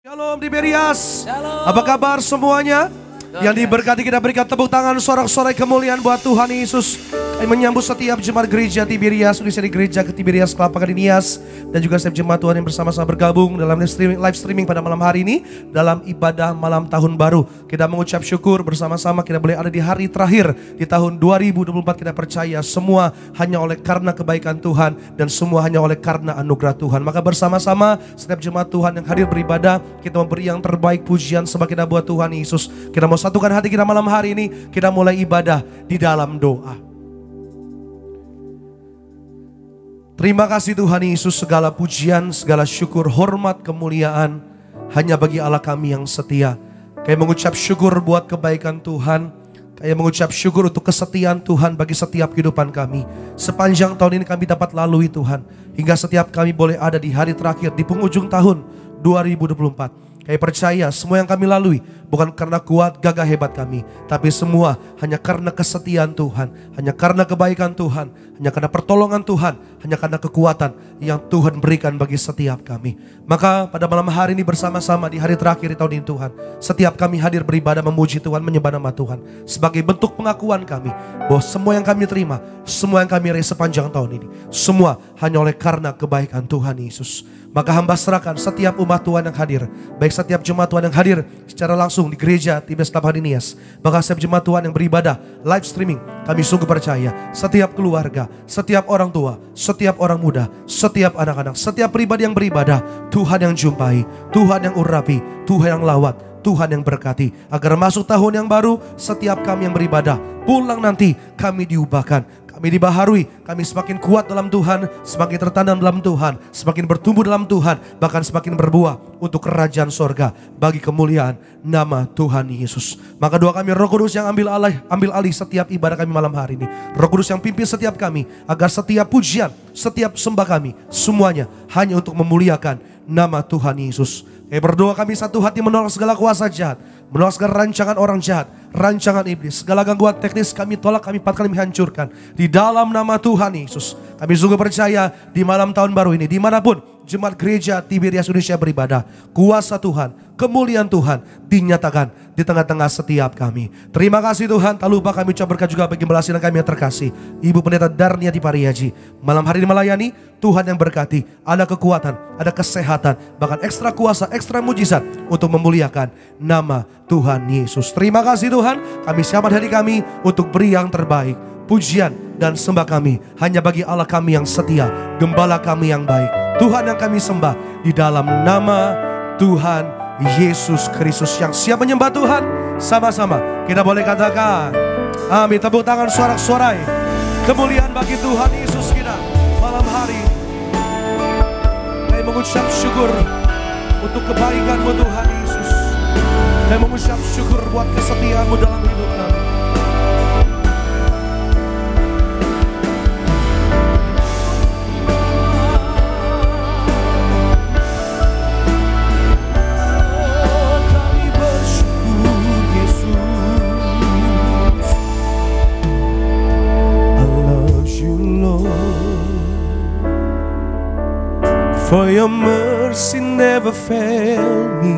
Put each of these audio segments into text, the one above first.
Shalom Tiberias. Shalom. Apa kabar semuanya? Yang diberkati, kita berikan tepuk tangan sorak-sorai kemuliaan buat Tuhan Yesus. Kami menyambut setiap jemaat gereja Tiberias, Indonesia di gereja ke Tiberias Kelapa Gading Nias, dan juga setiap jemaat Tuhan yang bersama-sama bergabung dalam live streaming pada malam hari ini dalam ibadah malam tahun baru. Kita mengucap syukur bersama-sama kita boleh ada di hari terakhir di tahun 2024. Kita percaya semua hanya oleh karena kebaikan Tuhan dan semua hanya oleh karena anugerah Tuhan. Maka bersama-sama setiap jemaat Tuhan yang hadir beribadah, kita memberi yang terbaik pujian sembah kita buat Tuhan Yesus. Kita mau satukan hati kita malam hari ini, kita mulai ibadah di dalam doa. Terima kasih Tuhan Yesus, segala pujian, segala syukur, hormat, kemuliaan hanya bagi Allah kami yang setia. Kami mengucap syukur buat kebaikan Tuhan. Kami mengucap syukur untuk kesetiaan Tuhan bagi setiap kehidupan kami. Sepanjang tahun ini kami dapat lalui Tuhan. Hingga setiap kami boleh ada di hari terakhir, di penghujung tahun 2024. Kami percaya semua yang kami lalui bukan karena kuat gagah hebat kami, tapi semua hanya karena kesetiaan Tuhan, hanya karena kebaikan Tuhan, hanya karena pertolongan Tuhan, hanya karena kekuatan yang Tuhan berikan bagi setiap kami. Maka pada malam hari ini bersama-sama di hari terakhir di tahun ini Tuhan, setiap kami hadir beribadah memuji Tuhan, menyembah nama Tuhan sebagai bentuk pengakuan kami bahwa semua yang kami terima, semua yang kami raih sepanjang tahun ini, semua hanya oleh karena kebaikan Tuhan Yesus. Maka hamba serahkan setiap umat Tuhan yang hadir, baik setiap jemaat Tuhan yang hadir secara langsung di gereja Tiberias Kelapa Gading Nias, bahkan setiap jemaat Tuhan yang beribadah live streaming, kami sungguh percaya setiap keluarga, setiap orang tua, setiap orang muda, setiap anak-anak, setiap pribadi yang beribadah, Tuhan yang jumpai, Tuhan yang urapi, Tuhan yang lawat, Tuhan yang berkati, agar masuk tahun yang baru setiap kami yang beribadah, pulang nanti kami diubahkan, kami dibaharui, kami semakin kuat dalam Tuhan, semakin tertanam dalam Tuhan, semakin bertumbuh dalam Tuhan, bahkan semakin berbuah untuk kerajaan sorga bagi kemuliaan nama Tuhan Yesus. Maka doa kami, Roh Kudus yang ambil alih setiap ibadah kami malam hari ini. Roh Kudus yang pimpin setiap kami, agar setiap pujian, setiap sembah kami, semuanya hanya untuk memuliakan nama Tuhan Yesus. Berdoa kami satu hati menolak segala kuasa jahat, menolak segala rancangan orang jahat, rancangan iblis, segala gangguan teknis kami tolak, kami patahkan, kami hancurkan di dalam nama Tuhan Yesus. Kami sungguh percaya di malam tahun baru ini, dimanapun jemaat gereja Tiberias Indonesia beribadah, kuasa Tuhan, kemuliaan Tuhan dinyatakan di tengah-tengah setiap kami. Terima kasih Tuhan. Tak lupa kami ucap berkat juga bagi belas kami yang terkasih, Ibu Pendeta Darnia di Pariaji, malam hari ini melayani. Tuhan yang berkati, ada kekuatan, ada kesehatan, bahkan ekstra kuasa, ekstra mujizat untuk memuliakan nama Tuhan Yesus. Terima kasih Tuhan. Kami siapkan hari kami untuk beri yang terbaik. Pujian dan sembah kami hanya bagi Allah kami yang setia, Gembala kami yang baik, Tuhan yang kami sembah di dalam nama Tuhan Yesus Kristus. Yang siap menyembah Tuhan, sama-sama kita boleh katakan amin. Tepuk tangan sorak-sorai kemuliaan bagi Tuhan Yesus kita malam hari ini. Kami mengucap syukur untuk kebaikan-Mu Tuhan Yesus. Kami mengucap syukur buat kesetiaan-Mu dalam hidup kami. For your mercy never failed me.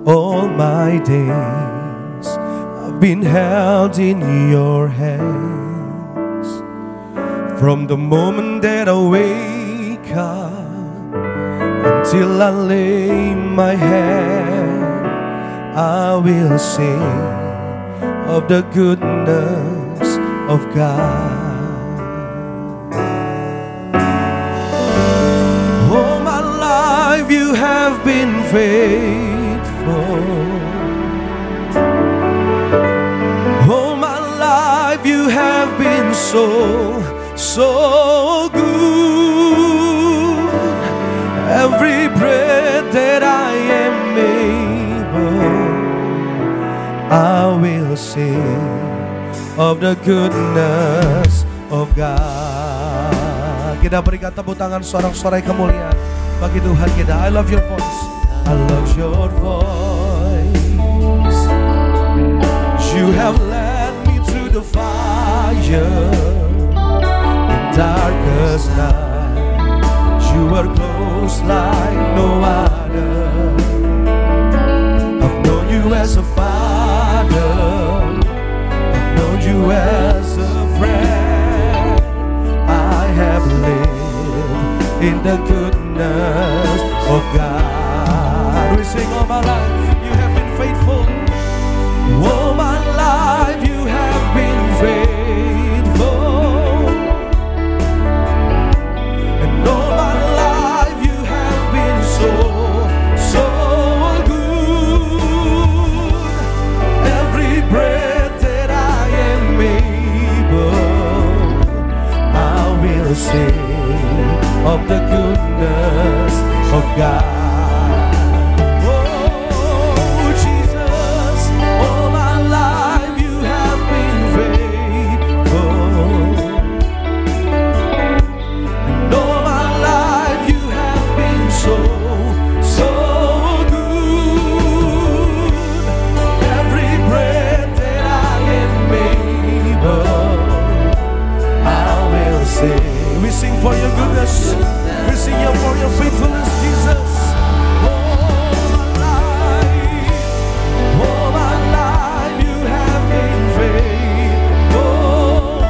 All my days I've been held in your hands. From the moment that I wake up until I lay my head, I will sing of the goodness of God. You have been faithful. All my life you have been so good. Every breath that I am able, I will sing of the goodness of God. Kita berikan tepuk tangan sorak-sorai kemuliaan bagi Tuhan kita. I love your voice. I love your voice. You have led me through the fire in darkest night. You are close like no other. I've known you as a father, I've known you as a friend. I have lived in the goodness of God. We sing all my life, you have been faithful. All my life you have been faithful. And all my life you have been so, so good. Every breath that I am able, I will sing of the goodness of God. For your goodness, we sing you for your faithfulness, Jesus. All my life you have been faithful.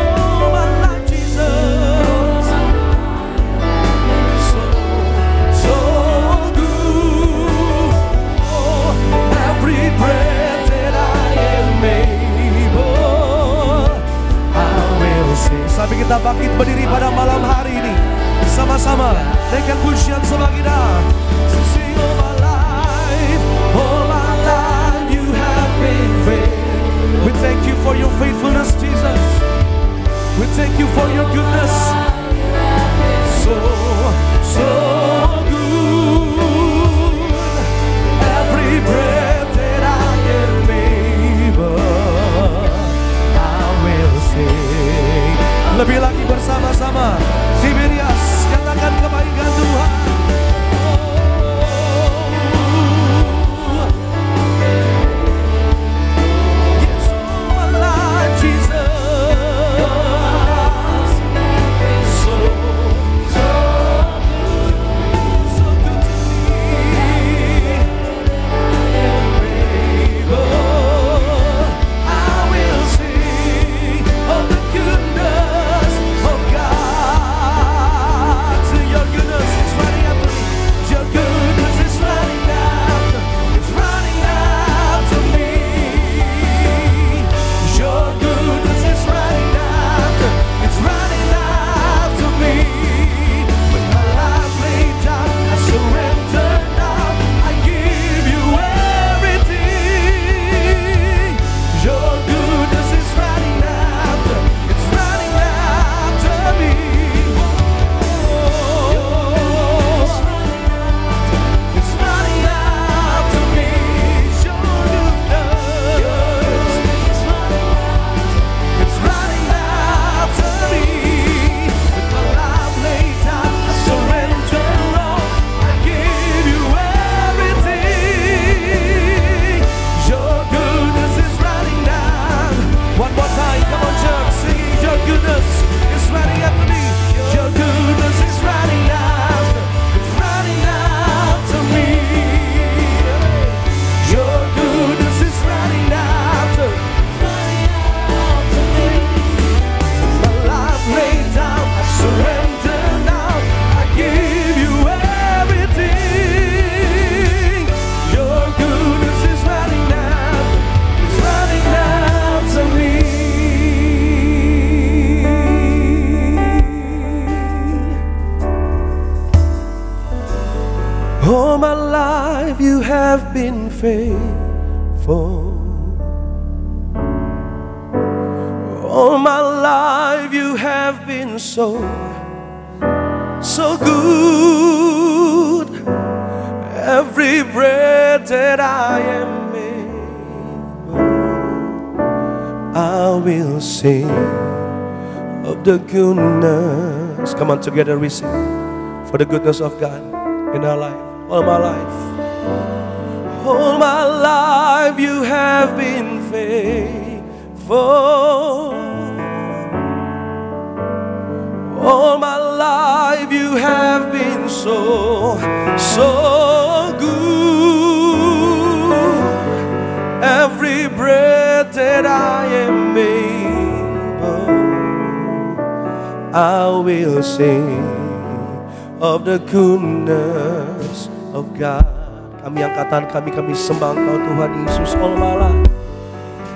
All my life, Jesus, so good. Every breath that I am able, I will sing. Sampai kita bangkit berdiri pada malam hari ini, sama-sama naikkan pujian sembah kita. Sing all my life you have been faithful. We thank you for your faithfulness, Jesus. We thank you for your goodness. So good. Every breath that I am able, I will sing. Lebih lagi bersama-sama, Tiberias, katakan kebaikan Tuhan. Yes, all my life, Jesus. So good to me. I will sing of the goodness of God. So your goodness is running after me. Your goodness is running after. It's running after me. Your goodness is running after. It's running after me. When my life laid down, I surrender now. I give you everything. Your goodness is running after. It's running after me. It's running after me. Your goodness. It's running after me. With my life laid down, I surrender all. I give you everything. Your goodness is running after. One more time, come on, church, singing. Your goodness is running after me. Your goodness is running after. It's running after me. Your goodness is running after. My life laid down, I surrender now. I give you everything. Your goodness is running after. It's running after me. All my life you have been faithful. All my life you have been so good. Every breath that I am able, I will sing of the goodness. Come on, together we sing for the goodness of God in our life. All my life, all my life you have been faithful. All my life life you have been so good. Every breath that I am able, I will sing of the goodness of God. Kami angkat tangan kami sembah Engkau Tuhan Yesus.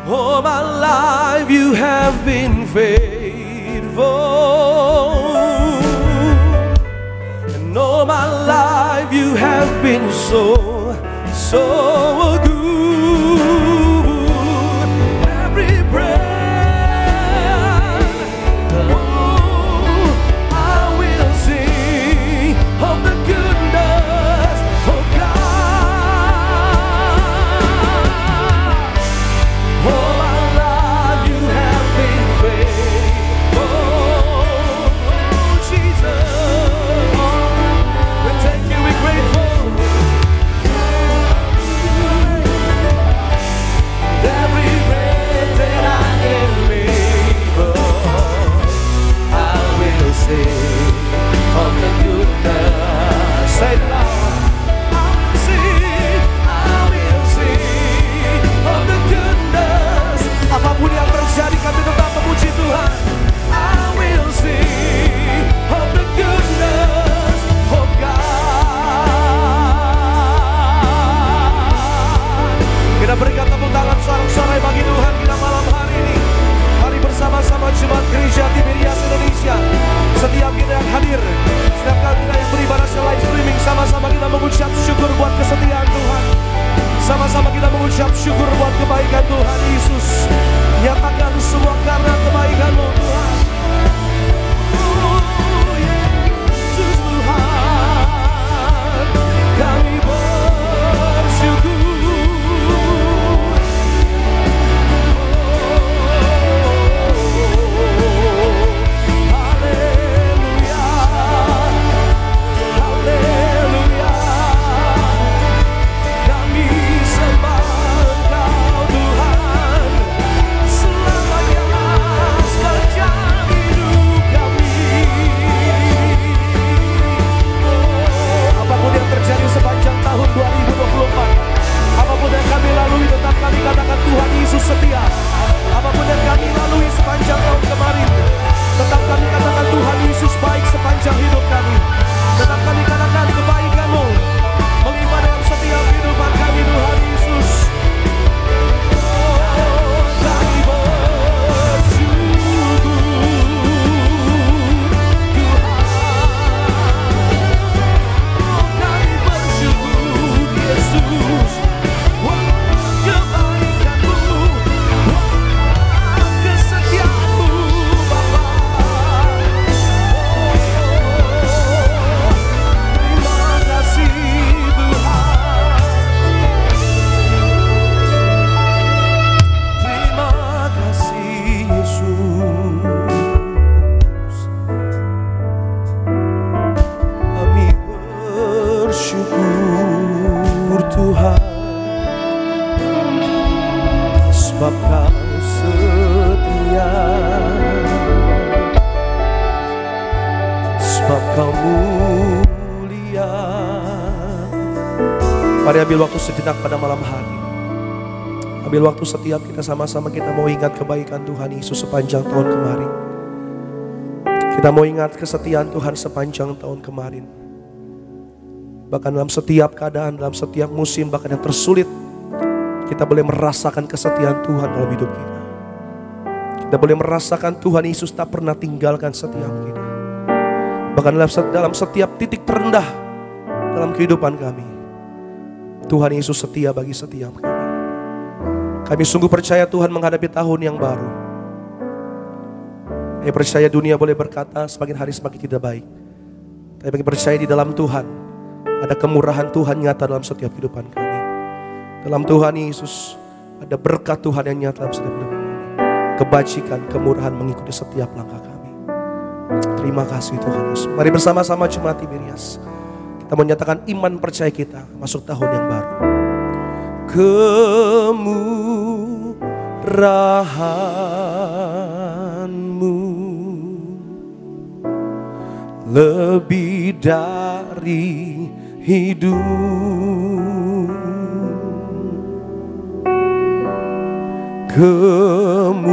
All my life you have been faithful, and all my life you have been so good. Every breath, oh, I will sing of the goodness of God. All my life you have been faithful, oh Jesus. We thank you, we're grateful. Every breath that I am able, I will sing of the goodness. Say it loud. I will sing of the goodness. Apapun yang terjadi kami tetap memuji Tuhan. I will sing of the goodness of God. Kita berikan tepuk tangan sorak-sorai bagi Tuhan kita malam hari ini. Mari bersama-sama Jemaat Gereja Tiberias Indonesia. Setiap kita yang hadir, setiap kali kita yang beribadah secara live streaming, sama-sama kita mengucap syukur buat kesetiaan Tuhan. Sama-sama kita mengucap syukur buat kebaikan Tuhan Yesus. Nyatakan semua karena kebaikan-Mu Tuhan. Oh Yesus Tuhan, kami bersyukur. Sepanjang tahun 2024, apapun yang kami lalui, tetap kami katakan Tuhan Yesus setia. Apapun yang kami lalui sepanjang tahun kemarin, tetap kami katakan Tuhan Yesus baik sepanjang hidup kami. Tetap kami katakan kebaikan-Mu melimpah dalam setiap kehidupan kami Tuhan Yesus. Oh, kami bersyukur Yesus, kebaikan-Mu, kesetiaan-Mu Bapa. Terima kasih Tuhan, terima kasih Yesus. Kami bersyukur Tuhan, sebab Kau setia, sebab Kau mulia. Mari ambil waktu sejenak pada malam hari. Ambil waktu setiap kita sama-sama kita mau ingat kebaikan Tuhan Yesus sepanjang tahun kemarin. Kita mau ingat kesetiaan Tuhan sepanjang tahun kemarin. Bahkan dalam setiap keadaan, dalam setiap musim, bahkan yang tersulit, kita boleh merasakan kesetiaan Tuhan dalam hidup kita. Kita boleh merasakan Tuhan Yesus tak pernah tinggalkan setiap kita. Bahkan dalam setiap titik terendah dalam kehidupan kami, Tuhan Yesus setia bagi setiap kami. Kami sungguh percaya Tuhan menghadapi tahun yang baru. Kami percaya dunia boleh berkata semakin hari semakin tidak baik. Tapi kami percaya di dalam Tuhan ada kemurahan Tuhan nyata dalam setiap kehidupan kami. Dalam Tuhan Yesus ada berkat Tuhan yang nyata dalam setiap kehidupan kami. Kebajikan, kemurahan mengikuti setiap langkah kami. Terima kasih Tuhan Yesus. Mari bersama-sama Jemaat Tiberias kita menyatakan iman percaya kita masuk tahun yang baru. Kemurahan-Mu lebih dari hidup. Kemurahan-Mu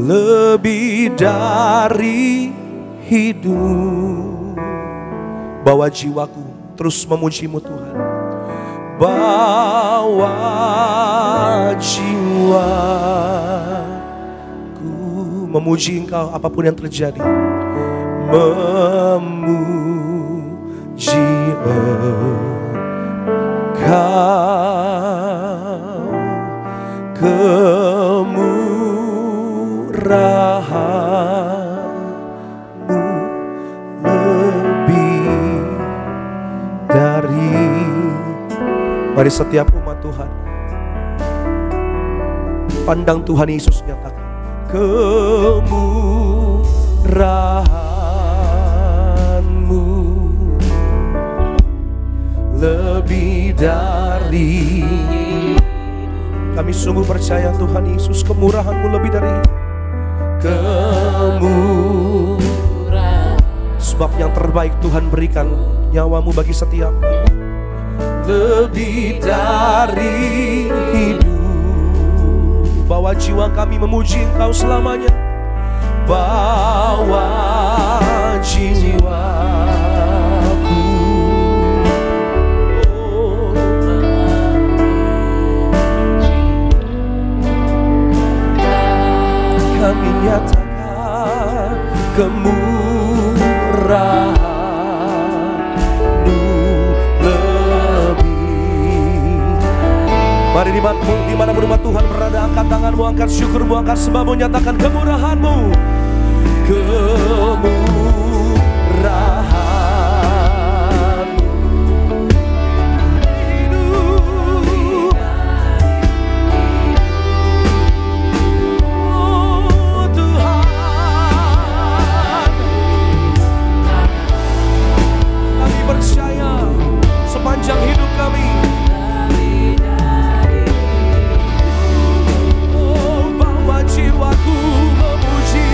lebih dari hidup. Bawa jiwaku terus memuji-Mu Tuhan. Bawa jiwaku memuji Engkau apapun yang terjadi. Memuji Engkau, kemurahan-Mu lebih dari. Mari setiap umat Tuhan pandang Tuhan Yesus nyatakan kemurahan-Mu lebih dari. Kami sungguh percaya Tuhan Yesus, kemurahan-Mu lebih dari kemurahan. Sebab yang terbaik Tuhan berikan nyawa-Mu bagi setiap kami. Lebih dari hidup. Bawa jiwa kami memuji Engkau selamanya. Bawa jiwaku, kami nyatakan kemurahan-Mu lebih. Mari dimanapun umat Tuhan berada, angkat tanganmu, angkat syukurmu, angkat sembahmu, nyatakan kemurahan-Mu. Kemurahan-Mu hidup. Oh Tuhan, kami percaya sepanjang hidup kami. Oh, bawa jiwaku memuji.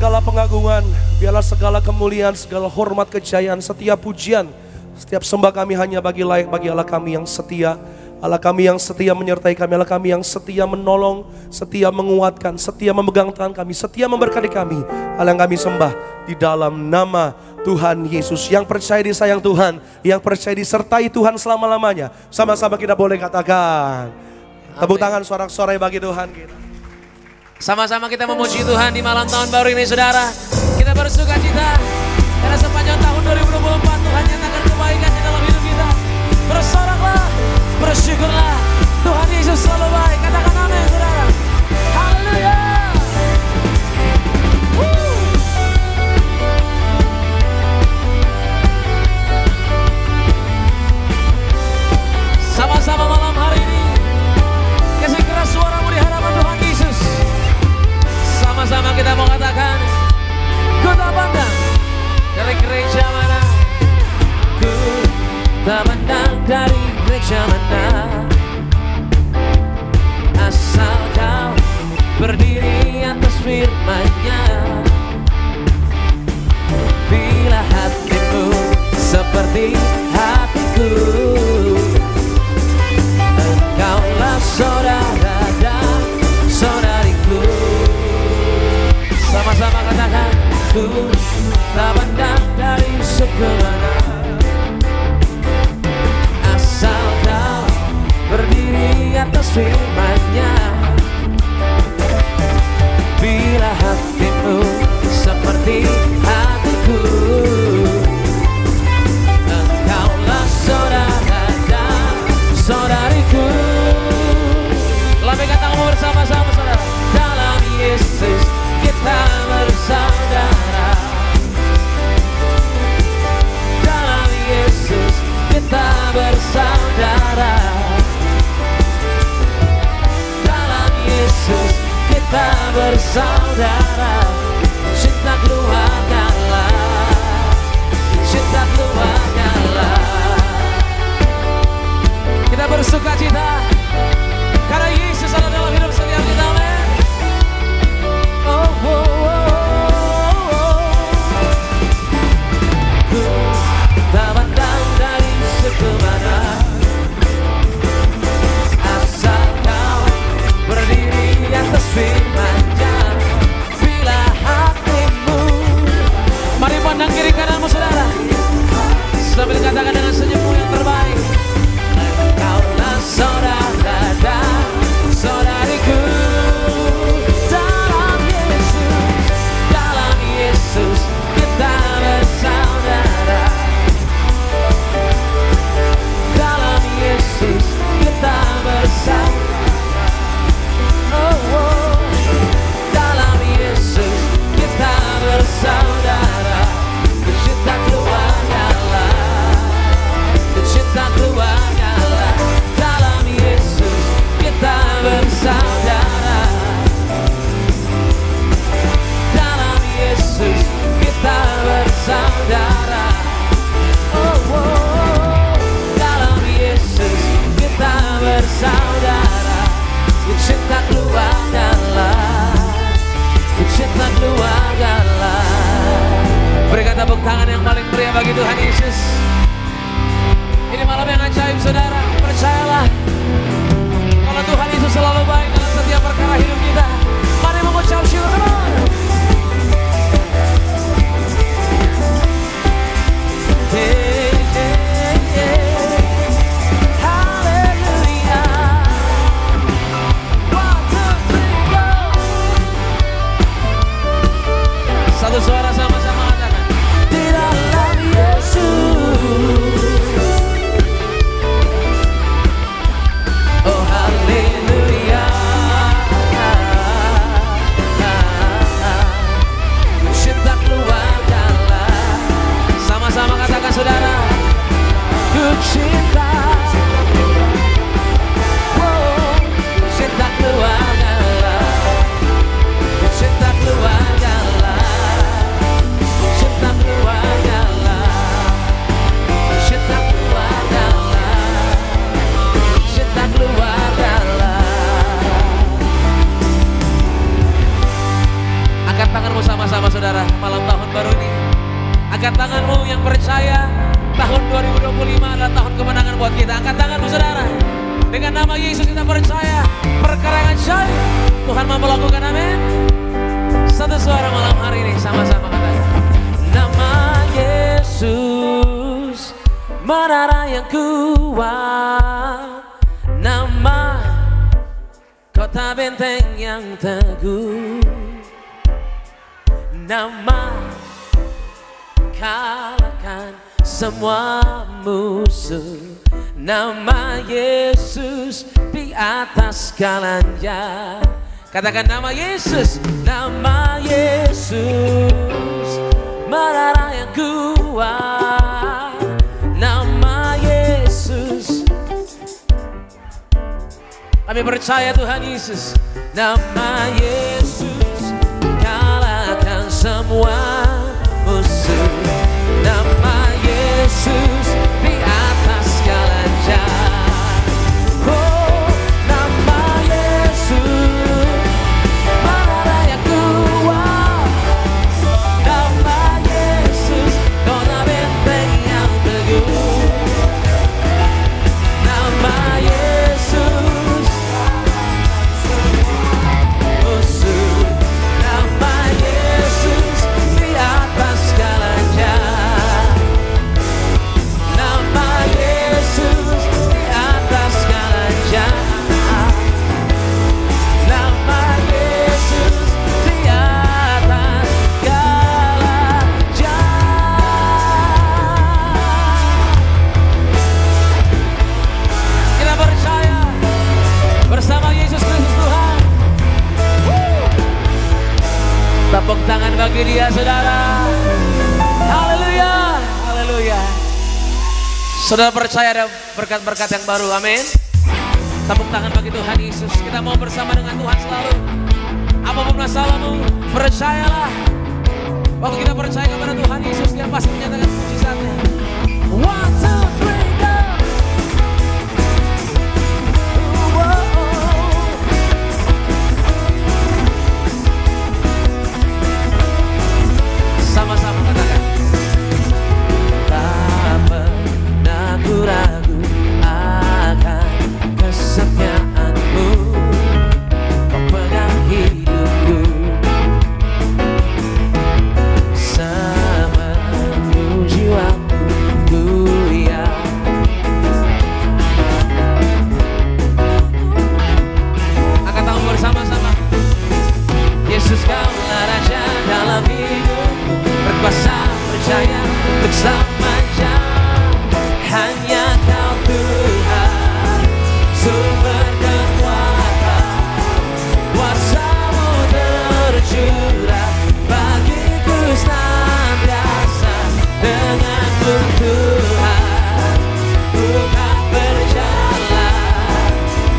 segala pengagungan, biarlah segala kemuliaan, segala hormat, kejayaan, setiap pujian, setiap sembah kami hanya layak bagi Allah kami yang setia. Allah kami yang setia menyertai kami, Allah kami yang setia menolong, setia menguatkan, setia memegang tangan kami, setia memberkati kami. Allah yang kami sembah di dalam nama Tuhan Yesus. Yang percaya disayang Tuhan, yang percaya disertai Tuhan selama-lamanya, sama-sama kita boleh katakan tepuk tangan sorak-sorai bagi Tuhan kita. Sama-sama kita memuji Tuhan di malam tahun baru ini, saudara. Kita bersuka cita karena sepanjang tahun 2024 Tuhan nyatakan kebaikan di dalam hidup kita. Bersoraklah, bersyukurlah, Tuhan Yesus selalu baik. Katakan amin, saudara. Haleluya. Sama-sama malam hari ini kasih keras suaramu di hadapan Tuhan Yesus. Sama-sama kita mau katakan, ku tak pandang dari gereja mana, ku tak pandang dari gereja mana, asal kau berdiri atas firman-Nya. Bila hatimu seperti hatiku, engkaulah saudara dan saudariku. Sama-sama katakan, ku tak pandang dari suku mana, asal kau berdiri atas firman-Nya. Bila hatimu seperti hatiku, engkaulah saudara dan saudariku. Lambaikan tanganmu bersama-sama, saudara. Dalam Yesus kita bersaudara, dalam Yesus kita bersaudara, dalam Yesus kita bersaudara. Cinta keluargalah, cinta keluargalah. Kita bersuka cita karena Yesus ada dalam hidup setiap kita, men. Oh, oh, oh, oh. Ku tak pandang dari suku mana, asal kau berdiri atas firman-Nya. Bila hatimu, mari pandang kiri kananmu, saudara, sambil katakan dengan senyummu yang terbaik, engkaulah saudara dan saudariku. Dalam Yesus kita bersaudara, dalam Yesus kita bersaudara. Oh, oh. Dalam Yesus kita bersaudara. Cinta keluargalah, cinta keluargalah. Dalam Yesus kita bersaudara, dalam Yesus kita bersaudara. Oh, oh. Dalam Yesus kita bersaudara. Cinta keluargalah, cinta keluargalah. Berikan tepuk tangan yang paling meriah bagi Tuhan Yesus. Ini malam yang ajaib, saudara. Percayalah kalau Tuhan itu selalu baik dalam setiap perkara hidup kita. Mari mengucap syukur. Hey, hey, hey. Haleluya. 1, 2, 3, go. Satu suara sama-sama katakan, di dalam Yesus. Oh haleluya. bersama-sama saudara malam tahun baru ini. Angkat tanganmu yang percaya tahun 2025 adalah tahun kemenangan buat kita. Angkat tanganmu saudara. Dengan nama Yesus kita percaya perkara yang ajaib Tuhan mau melakukan, amin. Satu suara malam hari ini sama-sama katakan. Nama Yesus menara yang kuat, nama kota benteng yang teguh, nama kalahkan semua musuh. Nama Yesus di atas segalanya. Katakan nama Yesus, nama Yesus menara yang kuat, nama Yesus. Kami percaya Tuhan Yesus, nama Yesus kalahkan semua musuh. Nama Yesus di atas segalanya. Oh, nama Yesus menara yang kuat, nama Yesus kota benteng yang teguh, nama Yesus musuh, nama Yesus di atas segalanya. Nama Yesus di atas segalanya. Nama Yesus di atas segalanya. Kita percaya bersama Yesus Kristus Tuhan. Tepuk tangan bagi dia saudara. Haleluya, haleluya. Saudara percaya ada berkat-berkat yang baru, amin. Tepuk tangan bagi Tuhan Yesus. Kita mau bersama dengan Tuhan selalu. Apapun masalahmu, percayalah. Waktu kita percaya kepada Tuhan Yesus, dia pasti menyatakan mujizatnya. 1, 2, 3, go. Sama-sama katakan. Tak pernah ku ragu akan kesetiaanmu, kau pegang hidupku. Semenuh jiwaku ku angkat tangan bersama-sama. Yesus kaulah Raja dalam hidupku, berkuasa percaya untuk selamanya. Hanya Kau Tuhan, sumber kekuatan, kuasa-Mu tercurah bagiku senantiasa. Denganmu Tuhan, ku kan berjalan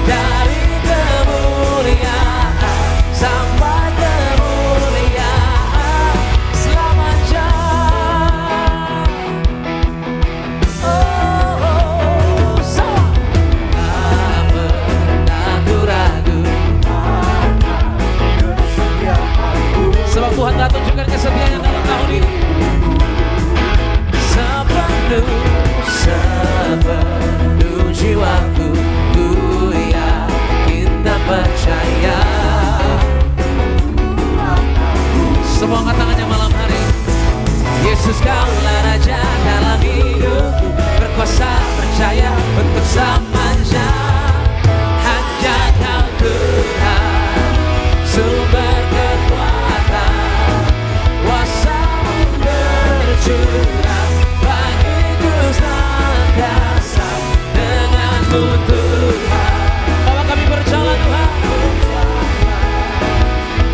dari kemuliaan sampai kemuliaan selamanya. Oh, sama. Tak pernah ku ragu, sebab Tuhan telah tunjukkan kesetiaannya dalam tahun ini. Sepenuh jiwaku ku yakin dan percaya. Semua angkat tangannya malam hari. Yesus kaulah Raja dalam hidupku, berkuasa percaya untuk selamanya. Hanya Kau Tuhan, sumber kekuatan, kuasa-Mu tercurah bagiku senantiasa. Denganmu Tuhan, bawa kami berjalan Tuhan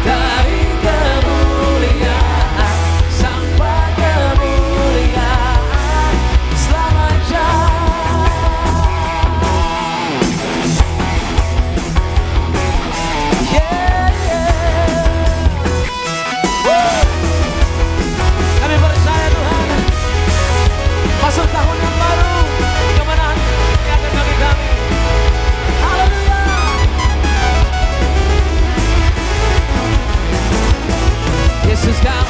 dari kemuliaan sampai kemuliaan selamanya. Yeah, yeah. Woo. Kami percaya Tuhan, masuk tahun yang baru, kemenangan yang akan bagi kami. Haleluya. Yesus Kau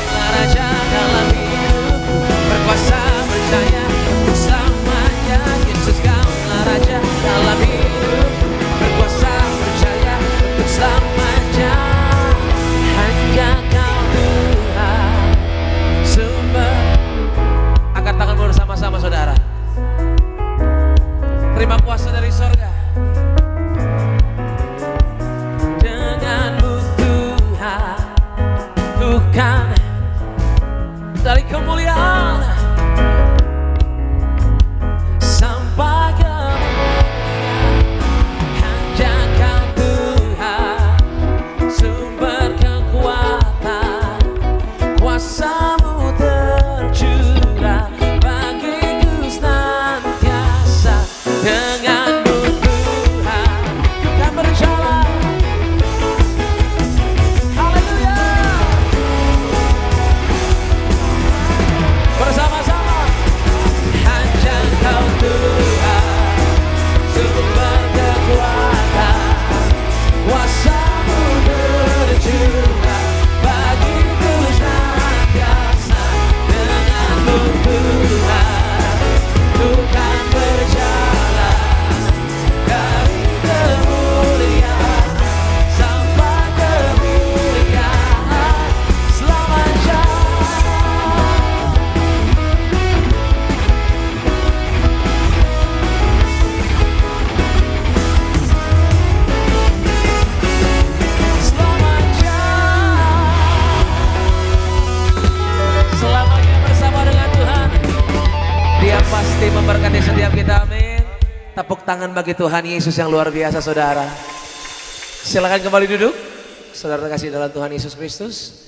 tangan bagi Tuhan Yesus yang luar biasa saudara. Silakan kembali duduk. Saudara terkasih dalam Tuhan Yesus Kristus.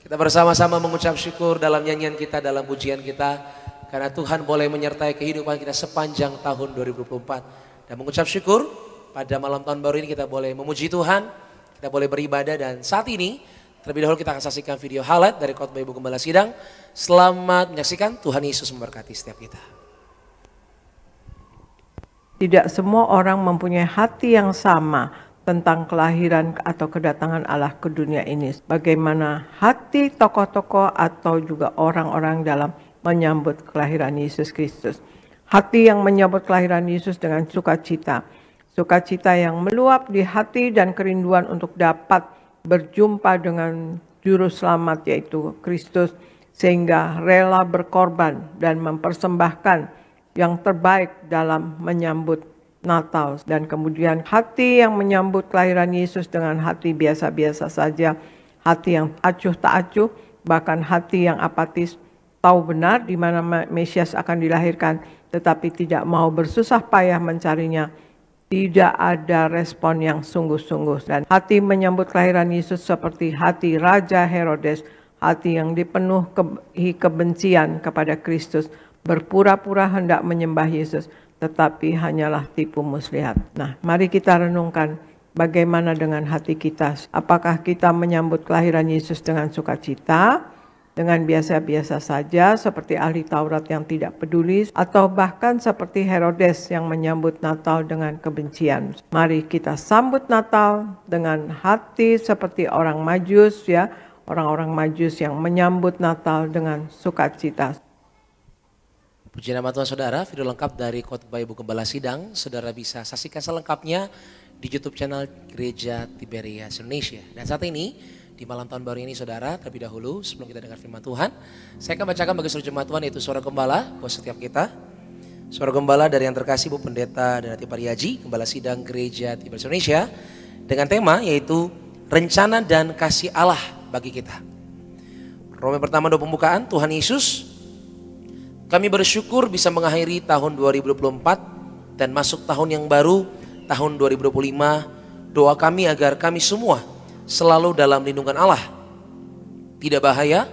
Kita bersama-sama mengucap syukur dalam nyanyian kita, dalam pujian kita. Karena Tuhan boleh menyertai kehidupan kita sepanjang tahun 2024. Dan mengucap syukur pada malam tahun baru ini kita boleh memuji Tuhan. Kita boleh beribadah dan saat ini terlebih dahulu kita akan saksikan video highlight dari khotbah Ibu Gembala Sidang. Selamat menyaksikan, Tuhan Yesus memberkati setiap kita. Tidak semua orang mempunyai hati yang sama tentang kelahiran atau kedatangan Allah ke dunia ini. Bagaimana hati tokoh-tokoh atau juga orang-orang dalam menyambut kelahiran Yesus Kristus. Hati yang menyambut kelahiran Yesus dengan sukacita. Sukacita yang meluap di hati dan kerinduan untuk dapat berjumpa dengan Juru Selamat yaitu Kristus. Sehingga rela berkorban dan mempersembahkan yang terbaik dalam menyambut Natal. Dan kemudian hati yang menyambut kelahiran Yesus dengan hati biasa-biasa saja. Hati yang acuh tak acuh, bahkan hati yang apatis, tahu benar di mana Mesias akan dilahirkan, tetapi tidak mau bersusah payah mencarinya. Tidak ada respon yang sungguh-sungguh. Dan hati menyambut kelahiran Yesus seperti hati Raja Herodes, hati yang dipenuhi kebencian kepada Kristus, berpura-pura hendak menyembah Yesus, tetapi hanyalah tipu muslihat. Nah, mari kita renungkan bagaimana dengan hati kita. Apakah kita menyambut kelahiran Yesus dengan sukacita, dengan biasa-biasa saja seperti ahli Taurat yang tidak peduli, atau bahkan seperti Herodes yang menyambut Natal dengan kebencian. Mari kita sambut Natal dengan hati seperti orang Majus ya, orang-orang Majus yang menyambut Natal dengan sukacita. Puji nama Tuhan saudara, video lengkap dari khotbah Ibu Gembala Sidang, saudara bisa saksikan selengkapnya di YouTube channel Gereja Tiberias Indonesia. Dan saat ini, di malam tahun baru ini saudara, terlebih dahulu sebelum kita dengar firman Tuhan, saya akan bacakan bagi seluruh jemaat Tuhan yaitu suara gembala buat setiap kita. Suara gembala dari yang terkasih Bu Pendeta Danati Pariaji, Gembala Sidang Gereja Tiberias Indonesia, dengan tema yaitu rencana dan kasih Allah bagi kita. Roma pertama 2 pembukaan, Tuhan Yesus, kami bersyukur bisa mengakhiri tahun 2024 dan masuk tahun yang baru, tahun 2025. Doa kami agar kami semua selalu dalam lindungan Allah, tidak bahaya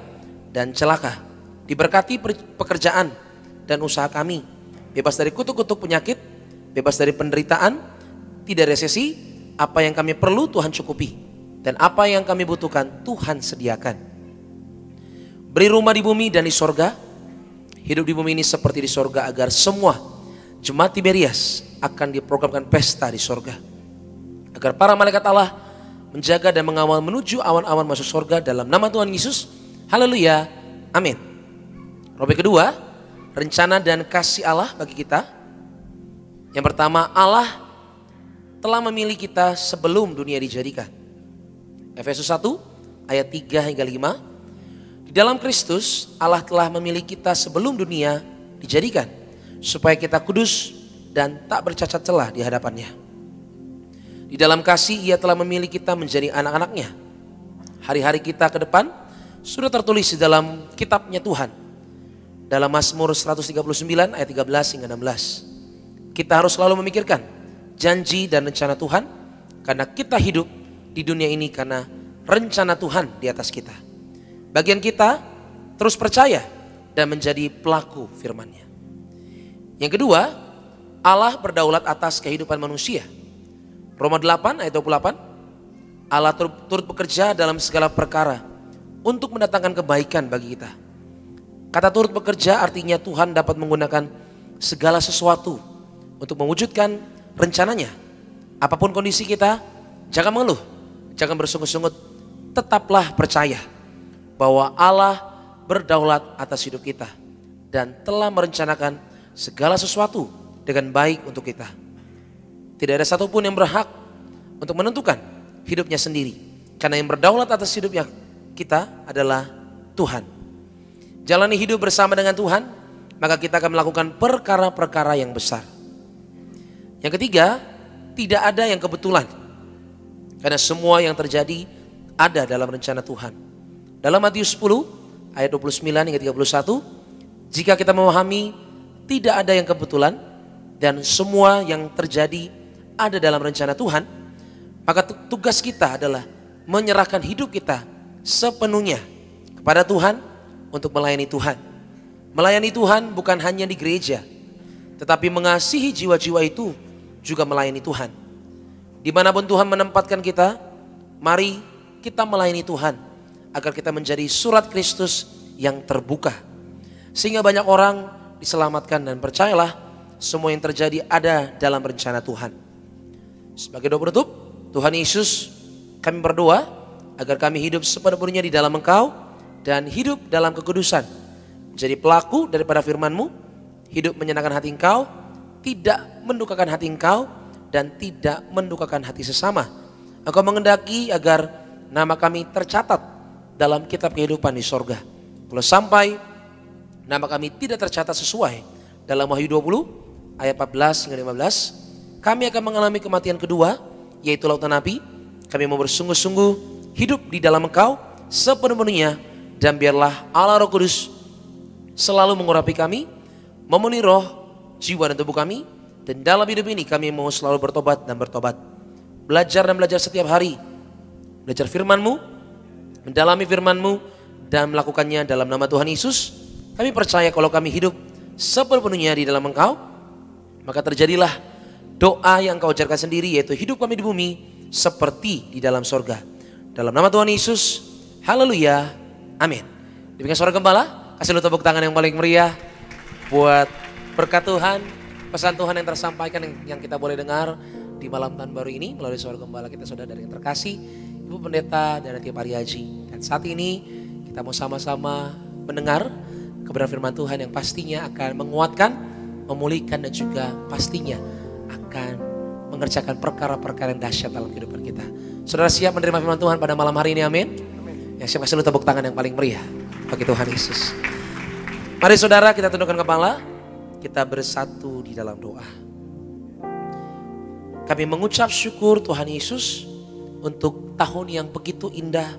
dan celaka, diberkati pekerjaan dan usaha kami, bebas dari kutuk-kutuk penyakit, bebas dari penderitaan, tidak resesi. Apa yang kami perlu Tuhan cukupi, dan apa yang kami butuhkan Tuhan sediakan. Beri rumah di bumi dan di sorga, hidup di bumi ini seperti di sorga, agar semua jemaat Tiberias akan diprogramkan pesta di sorga. Agar para malaikat Allah menjaga dan mengawal menuju awan-awan masuk sorga dalam nama Tuhan Yesus. Haleluya, amin. Robe kedua, rencana dan kasih Allah bagi kita. Yang pertama, Allah telah memilih kita sebelum dunia dijadikan. Efesus 1 ayat 3 hingga 5. Di dalam Kristus, Allah telah memilih kita sebelum dunia dijadikan, supaya kita kudus dan tak bercacat celah di hadapannya. Di dalam kasih Ia telah memilih kita menjadi anak-anaknya. Hari-hari kita ke depan sudah tertulis di dalam kitabnya Tuhan. Dalam Mazmur 139 ayat 13 hingga 16. Kita harus selalu memikirkan janji dan rencana Tuhan, karena kita hidup di dunia ini karena rencana Tuhan di atas kita. Bagian kita terus percaya dan menjadi pelaku firman-Nya. Yang kedua, Allah berdaulat atas kehidupan manusia. Roma 8 ayat 28, Allah turut bekerja dalam segala perkara untuk mendatangkan kebaikan bagi kita. Kata turut bekerja artinya Tuhan dapat menggunakan segala sesuatu untuk mewujudkan rencananya. Apapun kondisi kita, jangan mengeluh, jangan bersungut-sungut, tetaplah percaya bahwa Allah berdaulat atas hidup kita dan telah merencanakan segala sesuatu dengan baik untuk kita. Tidak ada satupun yang berhak untuk menentukan hidupnya sendiri, karena yang berdaulat atas hidupnya kita adalah Tuhan. Jalani hidup bersama dengan Tuhan, maka kita akan melakukan perkara-perkara yang besar. Yang ketiga, tidak ada yang kebetulan, karena semua yang terjadi ada dalam rencana Tuhan. Dalam Matius 10 ayat 29 hingga 31, jika kita memahami tidak ada yang kebetulan, dan semua yang terjadi ada dalam rencana Tuhan, maka tugas kita adalah menyerahkan hidup kita sepenuhnya kepada Tuhan untuk melayani Tuhan. Melayani Tuhan bukan hanya di gereja, tetapi mengasihi jiwa-jiwa itu juga melayani Tuhan. Dimanapun Tuhan menempatkan kita, mari kita melayani Tuhan agar kita menjadi surat Kristus yang terbuka. Sehingga banyak orang diselamatkan, dan percayalah semua yang terjadi ada dalam rencana Tuhan. Sebagai doa penutup, Tuhan Yesus, kami berdoa agar kami hidup sepenuhnya di dalam Engkau dan hidup dalam kekudusan. Menjadi pelaku daripada firman-Mu, hidup menyenangkan hati Engkau, tidak mendukakan hati Engkau, dan tidak mendukakan hati sesama. Engkau mengendaki agar nama kami tercatat dalam kitab kehidupan di sorga. Kalau sampai nama kami tidak tercatat sesuai dalam Wahyu 20 ayat 14 hingga 15, kami akan mengalami kematian kedua, yaitu lautan api. Kami mau bersungguh-sungguh hidup di dalam Engkau sepenuhnya, dan biarlah Allah Roh Kudus selalu mengurapi kami, memenuhi roh, jiwa dan tubuh kami. Dan dalam hidup ini kami mau selalu bertobat dan bertobat. Belajar dan belajar setiap hari. Belajar firman-Mu, mendalami firman-Mu, dan melakukannya dalam nama Tuhan Yesus. Kami percaya kalau kami hidup sepenuhnya di dalam Engkau, maka terjadilah doa yang Engkau ajarkan sendiri, yaitu hidup kami di bumi seperti di dalam sorga. Dalam nama Tuhan Yesus, haleluya, amin. Demikian suara gembala, kasih lu tepuk tangan yang paling meriah buat berkat Tuhan, pesan Tuhan yang tersampaikan yang kita boleh dengar di malam tahun baru ini melalui suara gembala kita, saudara yang terkasih, Ibu Pendeta dan Tim Pariaji. Dan saat ini kita mau sama-sama mendengar kebenaran firman Tuhan yang pastinya akan menguatkan, memulihkan, dan juga pastinya akan mengerjakan perkara-perkara yang dahsyat dalam kehidupan kita. Saudara siap menerima firman Tuhan pada malam hari ini, amin? Yang siap kasih lu tepuk tangan yang paling meriah bagi Tuhan Yesus. Mari saudara kita tundukkan kepala, kita bersatu di dalam doa. Kami mengucap syukur Tuhan Yesus untuk tahun yang begitu indah,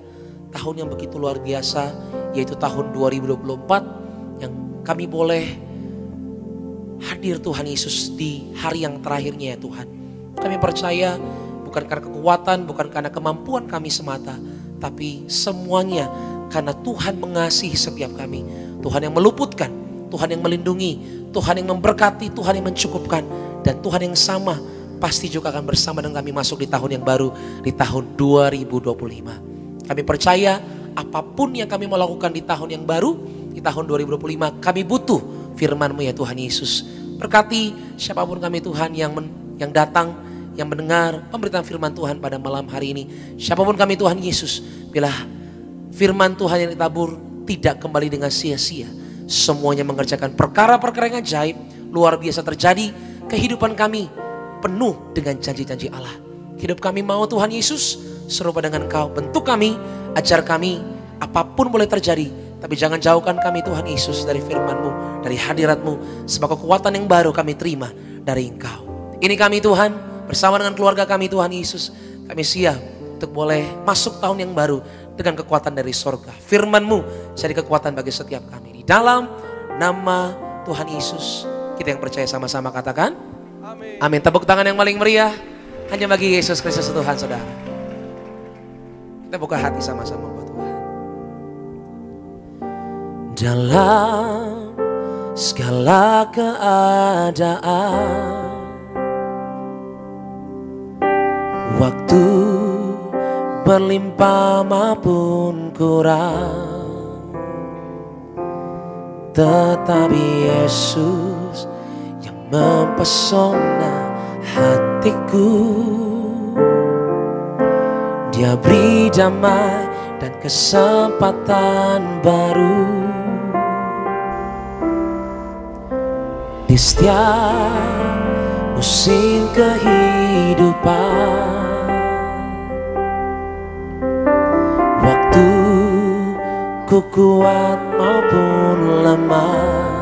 tahun yang begitu luar biasa, yaitu tahun 2024 yang kami boleh hadir Tuhan Yesus di hari yang terakhirnya ya Tuhan. Kami percaya bukan karena kekuatan, bukan karena kemampuan kami semata, tapi semuanya karena Tuhan mengasihi setiap kami. Tuhan yang meluputkan, Tuhan yang melindungi, Tuhan yang memberkati, Tuhan yang mencukupkan, dan Tuhan yang sama pasti juga akan bersama dengan kami masuk di tahun yang baru, di tahun 2025. Kami percaya apapun yang kami mau lakukan di tahun yang baru, di tahun 2025, kami butuh firman-Mu ya Tuhan Yesus. Berkati siapapun kami Tuhan yang datang, yang mendengar pemberitaan firman Tuhan pada malam hari ini. Siapapun kami Tuhan Yesus, bila firman Tuhan yang ditabur tidak kembali dengan sia-sia. Semuanya mengerjakan perkara-perkara yang ajaib, luar biasa terjadi. Kehidupan kami penuh dengan janji-janji Allah. Hidup kami mau Tuhan Yesus serupa dengan Engkau. Bentuk kami, ajar kami, apapun boleh terjadi. Tapi jangan jauhkan kami Tuhan Yesus dari firman-Mu, dari hadirat-Mu. Sebab kekuatan yang baru kami terima dari Engkau. Ini kami Tuhan, bersama dengan keluarga kami Tuhan Yesus. Kami siap untuk boleh masuk tahun yang baru dengan kekuatan dari sorga. Firman-Mu jadi kekuatan bagi setiap kami. Di dalam nama Tuhan Yesus, kita yang percaya sama-sama katakan amin. Amin. Tepuk tangan yang paling meriah hanya bagi Yesus Kristus Tuhan, saudara. Kita buka hati sama-sama buat Tuhan. Dalam segala keadaan, waktu berlimpah maupun kurang, tetapi Yesus yang mempesona hatiku. Dia beri damai dan kesempatan baru di setiap musim kehidupan. Waktu ku kuat maupun lemah,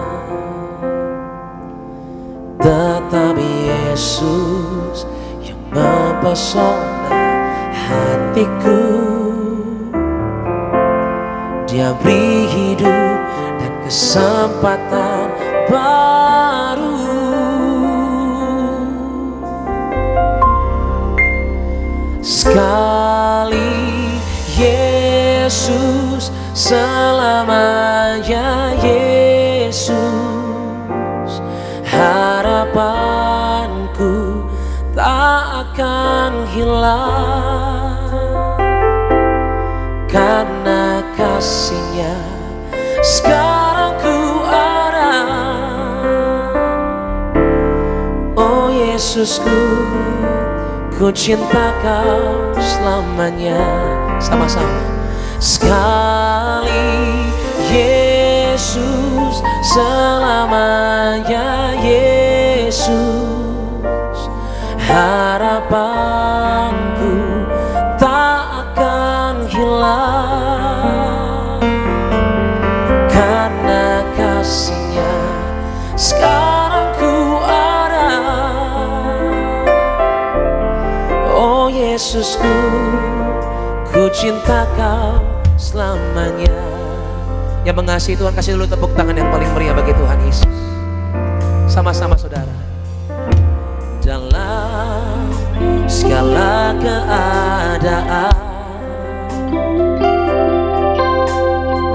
tetapi Yesus yang mempesona hatiku. Dia beri hidup dan kesempatan baru kasih-Nya sekarang ku ada. Oh Yesusku, ku cinta Kau selamanya. Sama-sama sekali Yesus, selamanya Yesus. Harapanku tak akan hilang karena kasih-Nya sekarang ku ada. Oh Yesusku, ku cinta Kau selamanya. Yang mengasihi Tuhan, kasih dulu tepuk tangan yang paling meriah bagi Tuhan Yesus. Sama-sama saudara. Dalam segala keadaan,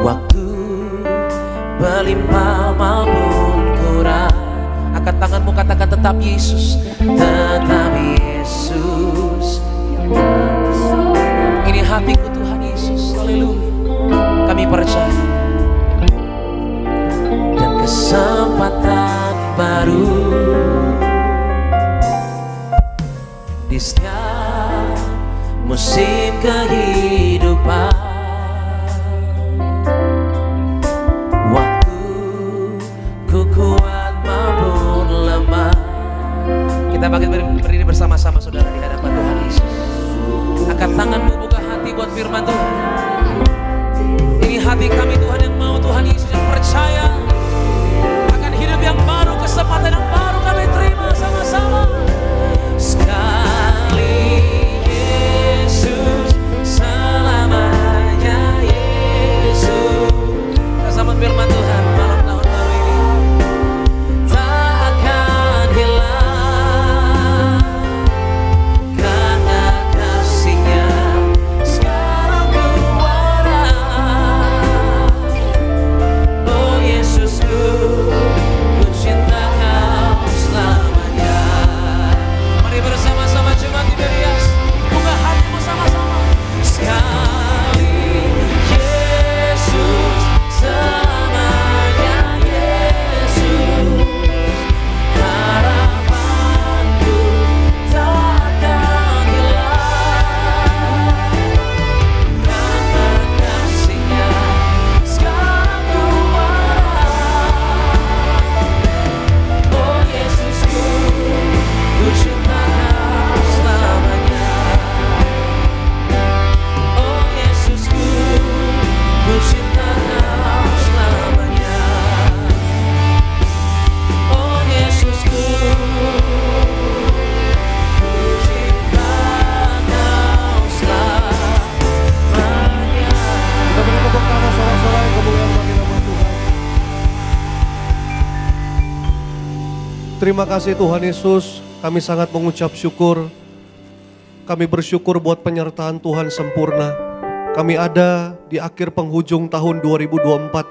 waktu berlimpah maupun kurang, angkat tanganmu, katakan tetap Yesus, tetap Yesus. Ini hatiku Tuhan Yesus, haleluya. Kami percaya. Dan kesempatan baru di setiap musim kehidupan, waktu ku kuat maupun lemah. Kita berdiri bersama-sama saudara di hadapan Tuhan Yesus. Angkat tanganmu, buka hati buat firman Tuhan. Ini hati kami Tuhan yang mau Tuhan Yesus, yang percaya akan hidup yang baru, kesempatan yang baru kami terima sama-sama. Sekali Yesus, selamanya Yesus. Kita sambut firman Tuhan malam tahun baru ini. Tak akan hilang karena kasih-Nya sekarang ku ada. Oh Yesusku, ku cinta Kau selamanya. Mari bersama-sama jemaat Tiberias, buka hatimu sama-sama. Sekali Yesus, selamanya Yesus. Harapanku tak akan hilang karena kasih-Nya sekarang ku ada. Oh Yesusku, ku cinta Kau selamanya. Oh Yesusku, ku cinta Kau selamanya. Oh Yesusku, ku cinta Kau selamanya. Kita beri tepuk tangan sorak-sorai kemuliaan bagi nama Tuhan. Terima kasih Tuhan Yesus, kami sangat mengucap syukur. Kami bersyukur buat penyertaan Tuhan sempurna. Kami ada di akhir penghujung tahun 2024.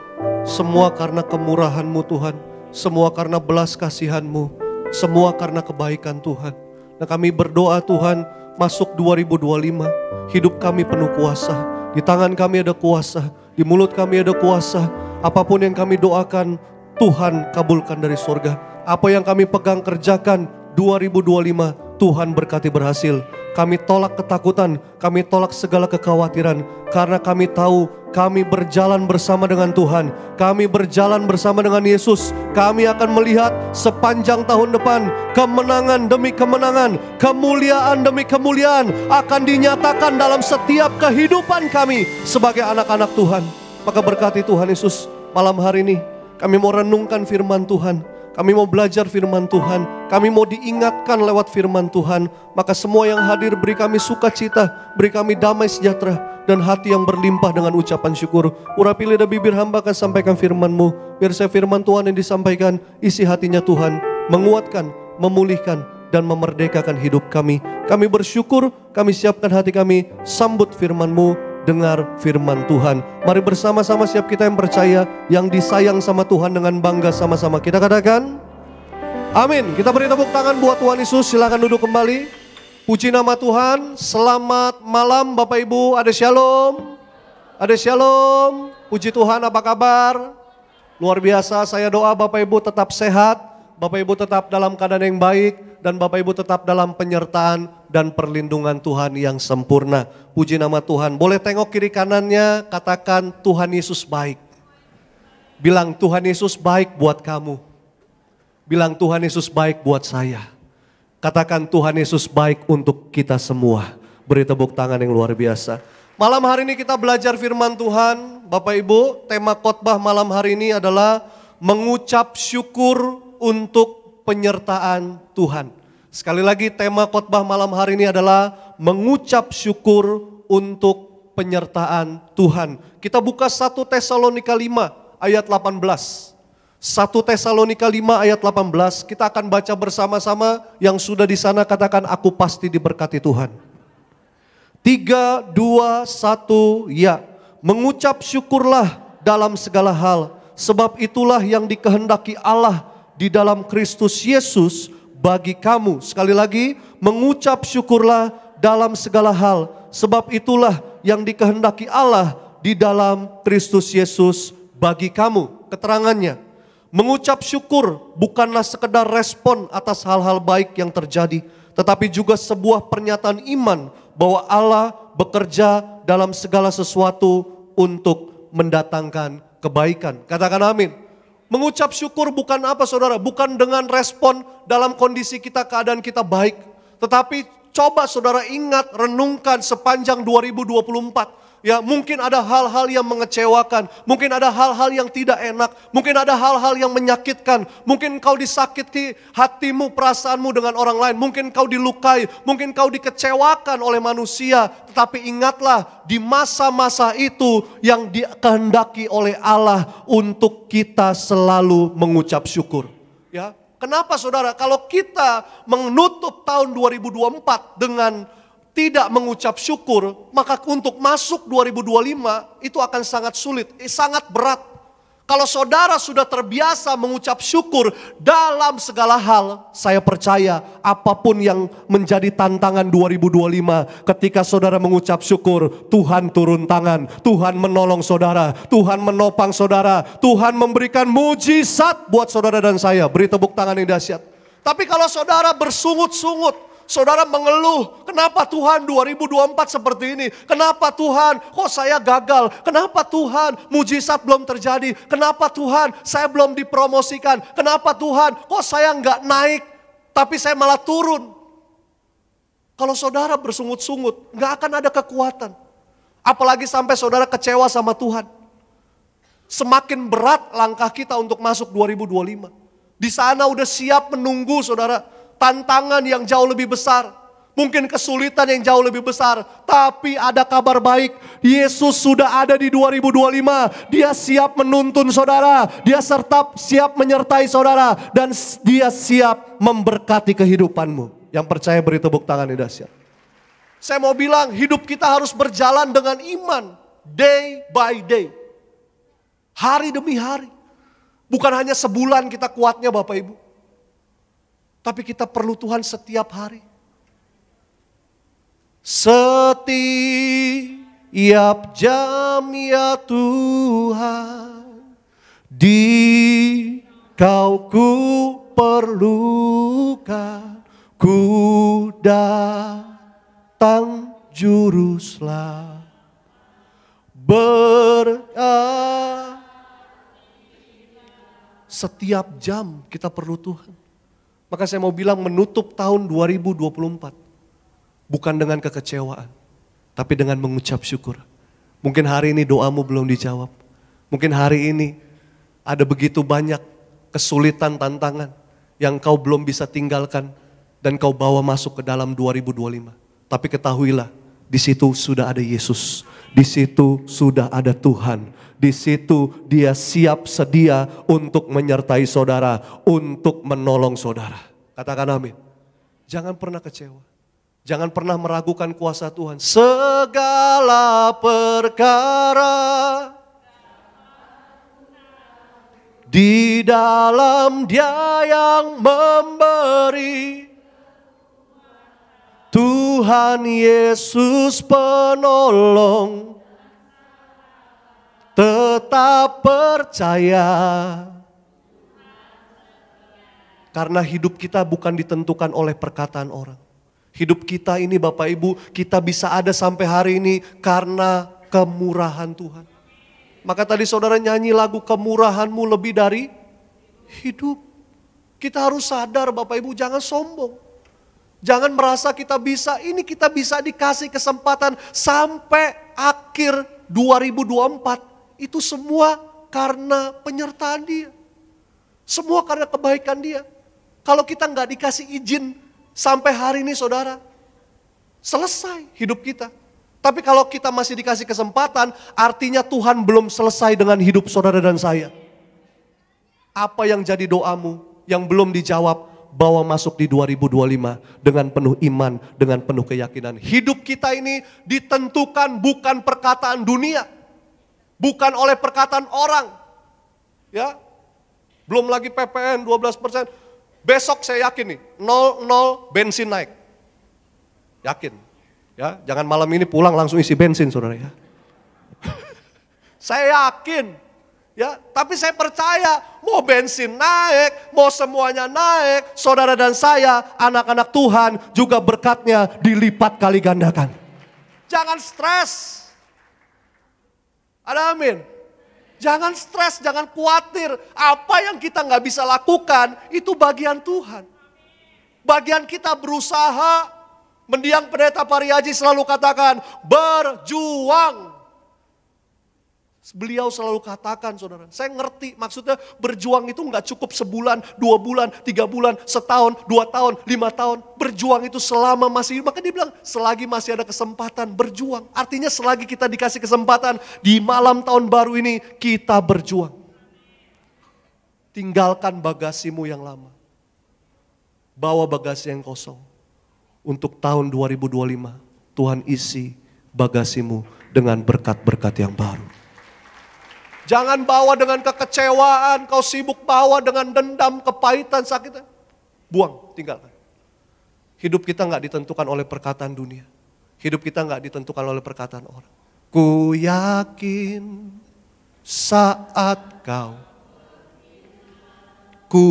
Semua karena kemurahan-Mu Tuhan. Semua karena belas kasihan-Mu. Semua karena kebaikan Tuhan. Dan kami berdoa Tuhan, masuk 2025, hidup kami penuh kuasa. Di tangan kami ada kuasa, di mulut kami ada kuasa. Apapun yang kami doakan, Tuhan kabulkan dari surga. Apa yang kami pegang kerjakan 2025, Tuhan berkati berhasil. Kami tolak ketakutan, kami tolak segala kekhawatiran. Karena kami tahu kami berjalan bersama dengan Tuhan. Kami berjalan bersama dengan Yesus. Kami akan melihat sepanjang tahun depan kemenangan demi kemenangan, kemuliaan demi kemuliaan akan dinyatakan dalam setiap kehidupan kami sebagai anak-anak Tuhan. Maka berkati Tuhan Yesus, malam hari ini kami mau renungkan firman Tuhan. Kami mau belajar firman Tuhan. Kami mau diingatkan lewat firman Tuhan. Maka semua yang hadir beri kami sukacita, beri kami damai sejahtera, dan hati yang berlimpah dengan ucapan syukur. Urapi lidah bibir hamba akan sampaikan firman-Mu. Biar saya firman Tuhan yang disampaikan, isi hatinya Tuhan, menguatkan, memulihkan, dan memerdekakan hidup kami. Kami bersyukur, kami siapkan hati kami, sambut firman-Mu. Dengar firman Tuhan. Mari bersama-sama siap kita yang percaya, yang disayang sama Tuhan dengan bangga sama-sama kita katakan amin. Kita beri tepuk tangan buat Tuhan Yesus. Silakan duduk kembali. Puji nama Tuhan. Selamat malam Bapak Ibu. Ada shalom, Ada shalom, puji Tuhan, apa kabar? Luar biasa, saya doa Bapak Ibu tetap sehat, Bapak Ibu tetap dalam keadaan yang baik, dan Bapak Ibu tetap dalam penyertaan dan perlindungan Tuhan yang sempurna. Puji nama Tuhan. Boleh tengok kiri kanannya, katakan Tuhan Yesus baik. Bilang Tuhan Yesus baik buat kamu. Bilang Tuhan Yesus baik buat saya. Katakan Tuhan Yesus baik untuk kita semua. Beri tepuk tangan yang luar biasa. Malam hari ini kita belajar firman Tuhan. Bapak Ibu, tema khotbah malam hari ini adalah mengucap syukur untuk penyertaan Tuhan. Sekali lagi tema khotbah malam hari ini adalah mengucap syukur untuk penyertaan Tuhan. Kita buka 1 Tesalonika 5 ayat 18. 1 Tesalonika 5 ayat 18, kita akan baca bersama-sama. Yang sudah di sana katakan aku pasti diberkati Tuhan. 3, 2, 1, ya. Mengucap syukurlah dalam segala hal, sebab itulah yang dikehendaki Allah di dalam Kristus Yesus bagi kamu. Sekali lagi, mengucap syukurlah dalam segala hal, sebab itulah yang dikehendaki Allah di dalam Kristus Yesus bagi kamu. Keterangannya, mengucap syukur bukanlah sekedar respon atas hal-hal baik yang terjadi, tetapi juga sebuah pernyataan iman bahwa Allah bekerja dalam segala sesuatu untuk mendatangkan kebaikan. Katakan amin. Mengucap syukur bukan apa saudara? Bukan dengan respon dalam kondisi kita, keadaan kita baik. Tetapi coba saudara ingat, renungkan sepanjang 2024. Ya, mungkin ada hal-hal yang mengecewakan, mungkin ada hal-hal yang tidak enak, mungkin ada hal-hal yang menyakitkan, mungkin kau disakiti hatimu, perasaanmu dengan orang lain, mungkin kau dilukai, mungkin kau dikecewakan oleh manusia, tetapi ingatlah di masa-masa itu yang dikehendaki oleh Allah untuk kita selalu mengucap syukur. Ya, kenapa saudara? Kalau kita menutup tahun 2024 dengan tidak mengucap syukur, maka untuk masuk 2025 itu akan sangat sulit, sangat berat. Kalau saudara sudah terbiasa mengucap syukur dalam segala hal, saya percaya apapun yang menjadi tantangan 2025, ketika saudara mengucap syukur, Tuhan turun tangan, Tuhan menolong saudara, Tuhan menopang saudara, Tuhan memberikan mujizat buat saudara dan saya. Beri tepuk tangan yang dahsyat. Tapi kalau saudara bersungut-sungut, saudara mengeluh, kenapa Tuhan 2024 seperti ini? Kenapa Tuhan kok saya gagal? Kenapa Tuhan mujizat belum terjadi? Kenapa Tuhan saya belum dipromosikan? Kenapa Tuhan kok saya nggak naik tapi saya malah turun? Kalau saudara bersungut-sungut, nggak akan ada kekuatan. Apalagi sampai saudara kecewa sama Tuhan. Semakin berat langkah kita untuk masuk 2025. Di sana udah siap menunggu saudara tantangan yang jauh lebih besar, mungkin kesulitan yang jauh lebih besar, tapi ada kabar baik, Yesus sudah ada di 2025, Dia siap menuntun saudara, Dia siap menyertai saudara, dan Dia siap memberkati kehidupanmu. Yang percaya beri tepuk tangan yang dahsyat. Saya mau bilang hidup kita harus berjalan dengan iman, day by day, hari demi hari. Bukan hanya sebulan kita kuatnya Bapak Ibu. Tapi kita perlu Tuhan setiap hari. Setiap jam ya Tuhan, di Kau ku perlukan, ku datang juru selamat. Setiap jam kita perlu Tuhan. Maka saya mau bilang menutup tahun 2024 bukan dengan kekecewaan, tapi dengan mengucap syukur. Mungkin hari ini doamu belum dijawab. Mungkin hari ini ada begitu banyak kesulitan, tantangan yang kau belum bisa tinggalkan dan kau bawa masuk ke dalam 2025. Tapi ketahuilah, di situ sudah ada Yesus, di situ sudah ada Tuhan. Di situ Dia siap sedia untuk menyertai saudara, untuk menolong saudara. Katakan amin. Jangan pernah kecewa. Jangan pernah meragukan kuasa Tuhan. Segala perkara di dalam Dia yang memberi. Tuhan Yesus penolong. tetap percaya. Karena hidup kita bukan ditentukan oleh perkataan orang. Hidup kita ini Bapak Ibu, kita bisa ada sampai hari ini karena kemurahan Tuhan. Maka tadi saudara nyanyi lagu kemurahan-Mu lebih dari hidup. Kita harus sadar Bapak Ibu, jangan sombong. Jangan merasa kita bisa, ini kita bisa dikasih kesempatan sampai akhir 2024. Itu semua karena penyertaan Dia. Semua karena kebaikan Dia. Kalau kita nggak dikasih izin sampai hari ini saudara, selesai hidup kita. Tapi kalau kita masih dikasih kesempatan, artinya Tuhan belum selesai dengan hidup saudara dan saya. Apa yang jadi doamu yang belum dijawab, bawa masuk di 2025 dengan penuh iman, dengan penuh keyakinan. Hidup kita ini ditentukan bukan perkataan dunia, bukan oleh perkataan orang. Ya, belum lagi PPN 12%. Besok saya yakin nih, 0,0 bensin naik. Yakin. Ya, jangan malam ini pulang langsung isi bensin saudara ya. Saya yakin. Ya, tapi saya percaya mau bensin naik, mau semuanya naik, saudara dan saya, anak-anak Tuhan juga berkatnya dilipat kali gandakan. Jangan stres. Ada amin. Jangan stres, jangan khawatir. Apa yang kita nggak bisa lakukan, itu bagian Tuhan. Bagian kita berusaha. Mendiang Pendeta Pariaji selalu katakan, berjuang. Beliau selalu katakan saudara, saya ngerti maksudnya berjuang itu nggak cukup sebulan, 2 bulan, 3 bulan, setahun, 2 tahun, 5 tahun. Berjuang itu selama masih, maka dia bilang selagi masih ada kesempatan berjuang. Artinya selagi kita dikasih kesempatan di malam tahun baru ini kita berjuang. Tinggalkan bagasimu yang lama. Bawa bagasi yang kosong. Untuk tahun 2025 Tuhan isi bagasimu dengan berkat-berkat yang baru. Jangan bawa dengan kekecewaan, kau sibuk bawa dengan dendam, kepahitan, sakit. Buang, tinggalkan. Hidup kita nggak ditentukan oleh perkataan dunia. Hidup kita nggak ditentukan oleh perkataan orang. Ku yakin saat ku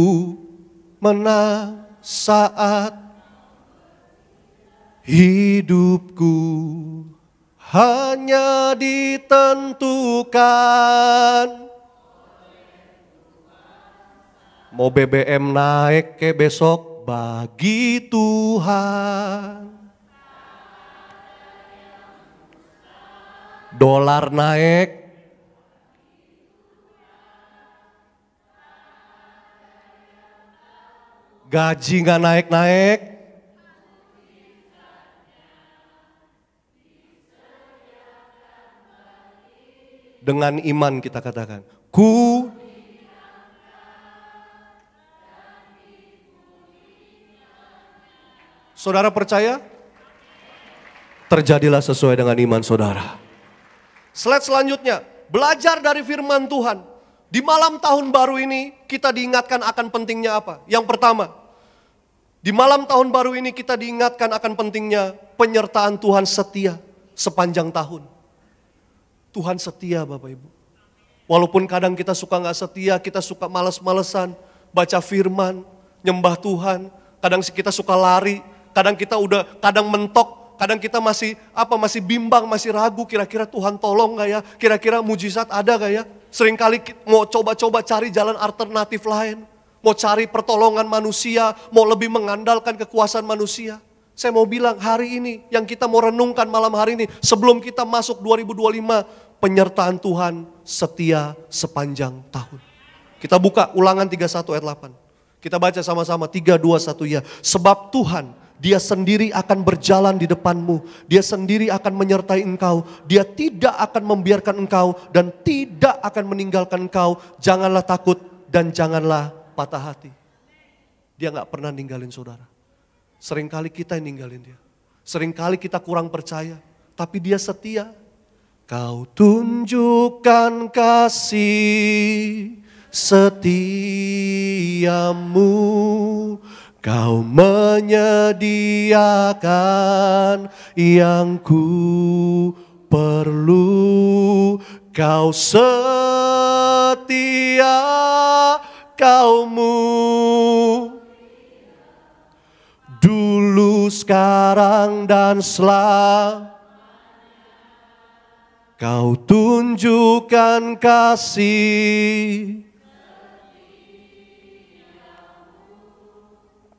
menang saat hidupku hanya ditentukan. Mau BBM naik ke besok bagi Tuhan. Dolar naik. Gaji nggak naik-naik. Dengan iman kita katakan, Saudara percaya? Terjadilah sesuai dengan iman saudara. Slide selanjutnya, belajar dari firman Tuhan. Di malam tahun baru ini kita diingatkan akan pentingnya apa? Yang pertama, di malam tahun baru ini kita diingatkan akan pentingnya penyertaan Tuhan setia sepanjang tahun. Tuhan setia Bapak Ibu. Walaupun kadang kita suka gak setia, kita suka males-malesan, baca firman, nyembah Tuhan. Kadang kita suka lari, kadang kita kadang mentok, kadang kita masih bimbang, masih ragu, kira-kira Tuhan tolong gak ya? Kira-kira mujizat ada gak ya? Seringkali mau coba-coba cari jalan alternatif lain. Mau cari pertolongan manusia, mau lebih mengandalkan kekuasaan manusia. Saya mau bilang hari ini yang kita mau renungkan malam hari ini sebelum kita masuk 2025, penyertaan Tuhan setia sepanjang tahun. Kita buka Ulangan 31 ayat 8. Kita baca sama-sama 3, 2, 1 ya. Sebab Tuhan Dia sendiri akan berjalan di depanmu. Dia sendiri akan menyertai engkau. Dia tidak akan membiarkan engkau dan tidak akan meninggalkan engkau. Janganlah takut dan janganlah patah hati. Dia gak pernah ninggalin saudara. Seringkali kita yang ninggalin dia. Seringkali kita kurang percaya. Tapi dia setia. Kau tunjukkan kasih setiamu. Kau menyediakan yang ku perlu. Kau setia, Kau-Mu dulu, sekarang, dan selamanya. Kau tunjukkan kasih,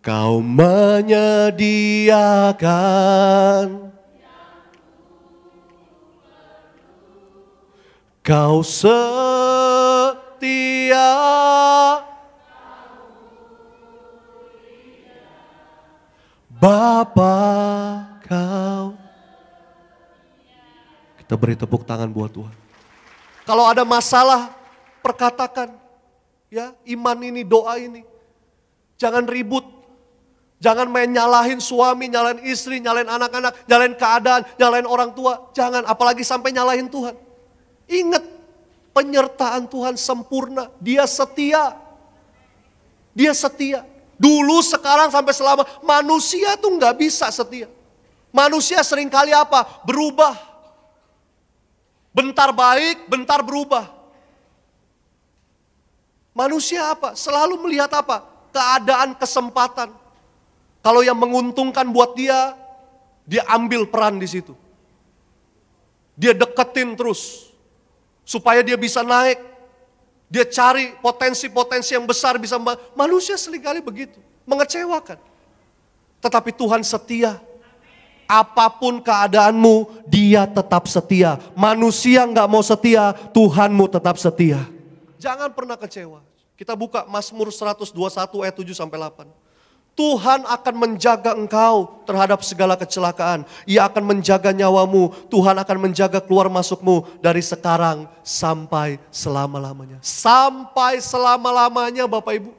Kau menyediakan, Kau setia, Bapa Kau. Kita beri tepuk tangan buat Tuhan. Kalau ada masalah, perkatakan. Ya, iman ini, doa ini. Jangan ribut. Jangan main nyalahin suami, nyalahin istri, nyalahin anak-anak, nyalahin keadaan, nyalahin orang tua. Jangan, apalagi sampai nyalahin Tuhan. Ingat, penyertaan Tuhan sempurna. Dia setia. Dia setia. Dulu, sekarang, sampai selama. Manusia tuh gak bisa setia. Manusia seringkali apa? Berubah. Bentar baik, bentar berubah. Manusia apa? Selalu melihat apa? Keadaan, kesempatan. Kalau yang menguntungkan buat dia, dia ambil peran di situ. Dia deketin terus. Supaya dia bisa naik. Dia cari potensi-potensi yang besar bisa. Manusia seringkali begitu. Mengecewakan. Tetapi Tuhan setia. Apapun keadaanmu, Dia tetap setia. Manusia nggak mau setia, Tuhanmu tetap setia. Jangan pernah kecewa. Kita buka Mazmur 121 ayat 7-8. Tuhan akan menjaga engkau terhadap segala kecelakaan. Ia akan menjaga nyawamu. Tuhan akan menjaga keluar masukmu dari sekarang sampai selama-lamanya. Sampai selama-lamanya Bapak Ibu.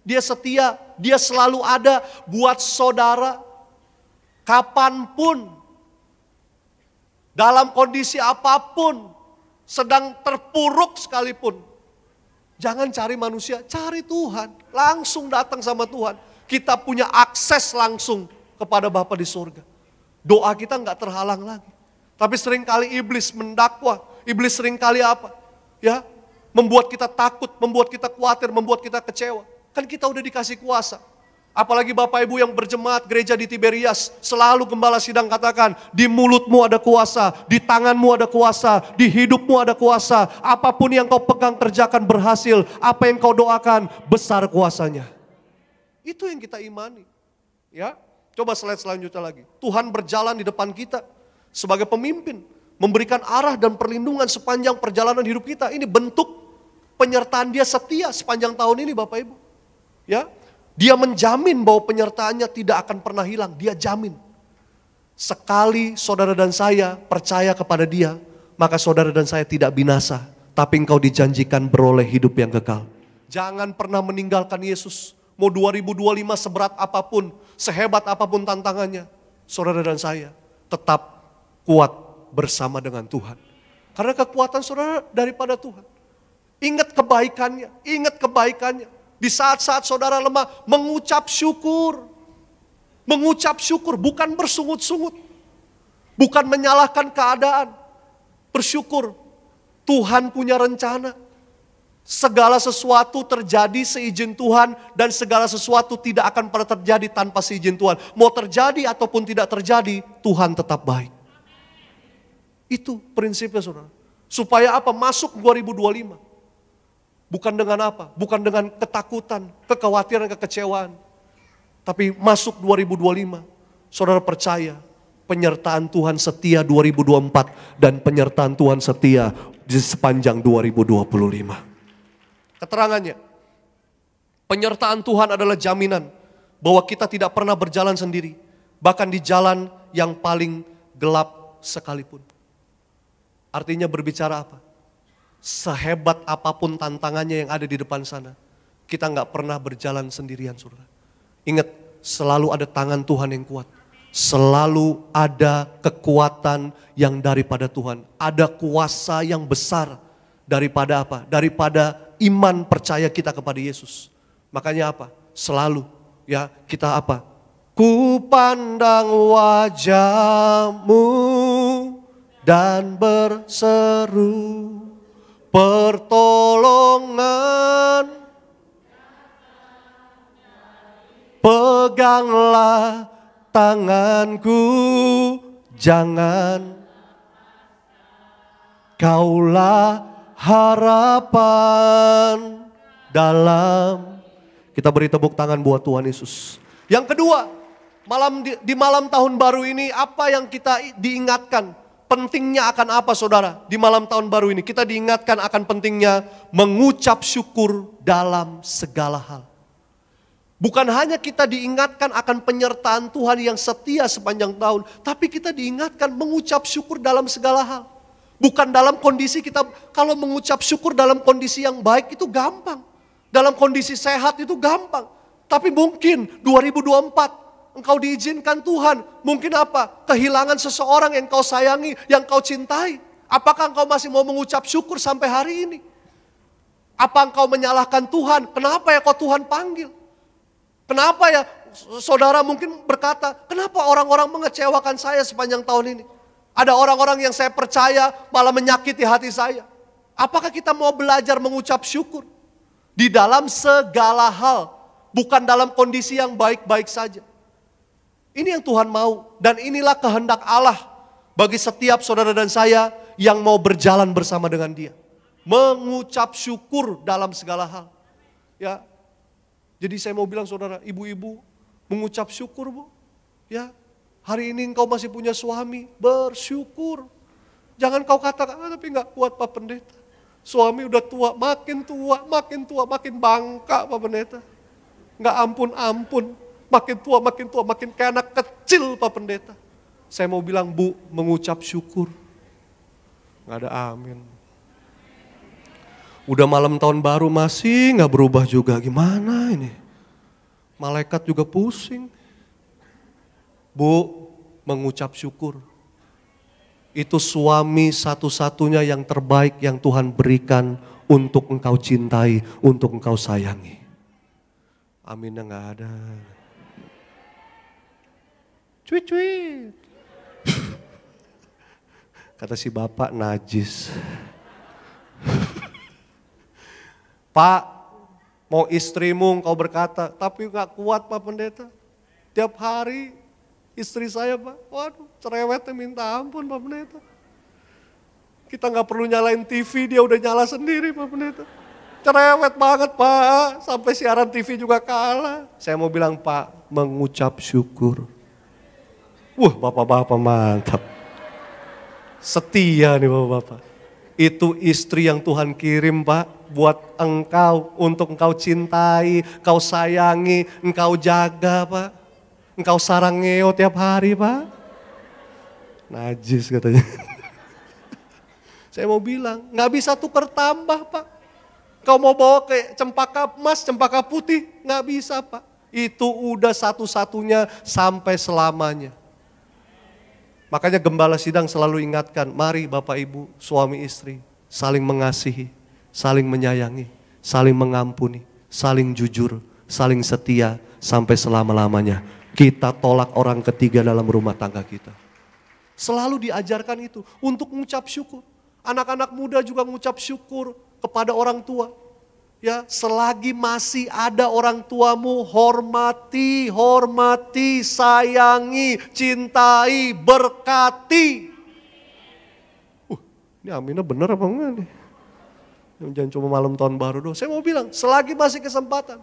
Dia setia, Dia selalu ada buat saudara. Kapanpun, dalam kondisi apapun, sedang terpuruk sekalipun. Jangan cari manusia, cari Tuhan. Langsung datang sama Tuhan. Kita punya akses langsung kepada Bapa di surga. Doa kita nggak terhalang lagi. Tapi seringkali iblis mendakwa. Iblis seringkali apa? Ya, membuat kita takut, membuat kita khawatir, membuat kita kecewa. Kan kita udah dikasih kuasa. Apalagi Bapak Ibu yang berjemaat gereja di Tiberias, selalu gembala sidang katakan, di mulutmu ada kuasa, di tanganmu ada kuasa, di hidupmu ada kuasa. Apapun yang kau pegang kerjakan berhasil, apa yang kau doakan besar kuasanya. Itu yang kita imani. Ya, coba slide selanjutnya lagi. Tuhan berjalan di depan kita sebagai pemimpin, memberikan arah dan perlindungan sepanjang perjalanan hidup kita. Ini bentuk penyertaan Dia setia sepanjang tahun ini Bapak Ibu. Ya, Dia menjamin bahwa penyertaannya tidak akan pernah hilang. Dia jamin. Sekali saudara dan saya percaya kepada Dia, maka saudara dan saya tidak binasa. Tapi engkau dijanjikan beroleh hidup yang kekal. Jangan pernah meninggalkan Yesus. Mau 2025 seberat apapun, sehebat apapun tantangannya. Saudara dan saya tetap kuat bersama dengan Tuhan. Karena kekuatan saudara daripada Tuhan. Ingat kebaikannya, ingat kebaikannya. Di saat-saat saudara lemah, mengucap syukur. Mengucap syukur, bukan bersungut-sungut. Bukan menyalahkan keadaan. Bersyukur, Tuhan punya rencana. Segala sesuatu terjadi seizin Tuhan dan segala sesuatu tidak akan pernah terjadi tanpa seizin Tuhan. Mau terjadi ataupun tidak terjadi, Tuhan tetap baik. Itu prinsipnya saudara. Supaya apa? Masuk 2025. Bukan dengan apa? Bukan dengan ketakutan, kekhawatiran, kekecewaan. Tapi masuk 2025, saudara percaya penyertaan Tuhan setia 2024 dan penyertaan Tuhan setia di sepanjang 2025. Keterangannya, penyertaan Tuhan adalah jaminan bahwa kita tidak pernah berjalan sendiri, bahkan di jalan yang paling gelap sekalipun. Artinya berbicara apa? Sehebat apapun tantangannya yang ada di depan sana, kita nggak pernah berjalan sendirian, saudara. Ingat, selalu ada tangan Tuhan yang kuat. Selalu ada kekuatan yang daripada Tuhan. Ada kuasa yang besar daripada apa? Daripada iman percaya kita kepada Yesus. Makanya apa? Selalu ya kita apa? Ku pandang wajah-Mu dan berseru. pertolongan. Peganglah tanganku, jangan. Kaulah harapan dalam. Kita beri tepuk tangan buat Tuhan Yesus. Yang kedua, di malam tahun baru ini apa yang kita diingatkan? Pentingnya akan apa saudara? Di malam tahun baru ini kita diingatkan akan pentingnya mengucap syukur dalam segala hal. Bukan hanya kita diingatkan akan penyertaan Tuhan yang setia sepanjang tahun, tapi kita diingatkan mengucap syukur dalam segala hal. Bukan dalam kondisi kita, kalau mengucap syukur dalam kondisi yang baik itu gampang. Dalam kondisi sehat itu gampang. Tapi mungkin 2024 engkau diizinkan Tuhan. Mungkin apa? Kehilangan seseorang yang kau sayangi, yang kau cintai. Apakah engkau masih mau mengucap syukur sampai hari ini? Apa engkau menyalahkan Tuhan? Kenapa ya kok Tuhan panggil? Kenapa ya saudara mungkin berkata, kenapa orang-orang mengecewakan saya sepanjang tahun ini? Ada orang-orang yang saya percaya malah menyakiti hati saya. Apakah kita mau belajar mengucap syukur? Di dalam segala hal, bukan dalam kondisi yang baik-baik saja. Ini yang Tuhan mau, dan inilah kehendak Allah bagi setiap saudara dan saya yang mau berjalan bersama dengan Dia. Mengucap syukur dalam segala hal. Ya, jadi saya mau bilang saudara, ibu-ibu mengucap syukur bu. Ya, hari ini engkau masih punya suami, bersyukur. Jangan kau katakan, tapi gak kuat Pak Pendeta. Suami udah tua, makin bangka Pak Pendeta. Gak ampun-ampun, makin tua, makin kayak anak kecil Pak Pendeta. Saya mau bilang bu, mengucap syukur. Gak ada amin. Udah malam tahun baru masih gak berubah juga, gimana ini? Malaikat juga pusing. Bu, mengucap syukur. Itu suami satu-satunya yang terbaik yang Tuhan berikan untuk engkau cintai, untuk engkau sayangi. Aminnya gak ada. Cuit-cuit. Kata si bapak najis. Pak, mau istrimu engkau berkata, tapi gak kuat Pak Pendeta. Tiap hari istri saya Pak, waduh cerewetnya minta ampun Pak Pendeta. Kita gak perlu nyalain TV, dia udah nyala sendiri Pak Pendeta. Cerewet banget Pak, sampai siaran TV juga kalah. Saya mau bilang Pak, mengucap syukur. Wah bapak-bapak mantap. Setia nih bapak-bapak. Itu istri yang Tuhan kirim Pak, buat engkau, untuk engkau cintai, engkau sayangi, engkau jaga Pak. Engkau sarang ngeo tiap hari Pak. Najis katanya. Saya mau bilang, gak bisa tukar tambah Pak. Kau mau bawa ke cempaka emas, cempaka putih, gak bisa Pak. Itu udah satu-satunya sampai selamanya. Makanya gembala sidang selalu ingatkan, mari Bapak Ibu, suami istri, saling mengasihi, saling menyayangi, saling mengampuni, saling jujur, saling setia, sampai selama-lamanya. Kita tolak orang ketiga dalam rumah tangga kita. Selalu diajarkan itu untuk mengucap syukur. Anak-anak muda juga mengucap syukur kepada orang tua. Ya, selagi masih ada orang tuamu, hormati, sayangi, cintai, berkati. Ini aminnya benar apa enggak nih? Jangan cuma malam tahun baru doang. Saya mau bilang, selagi masih kesempatan.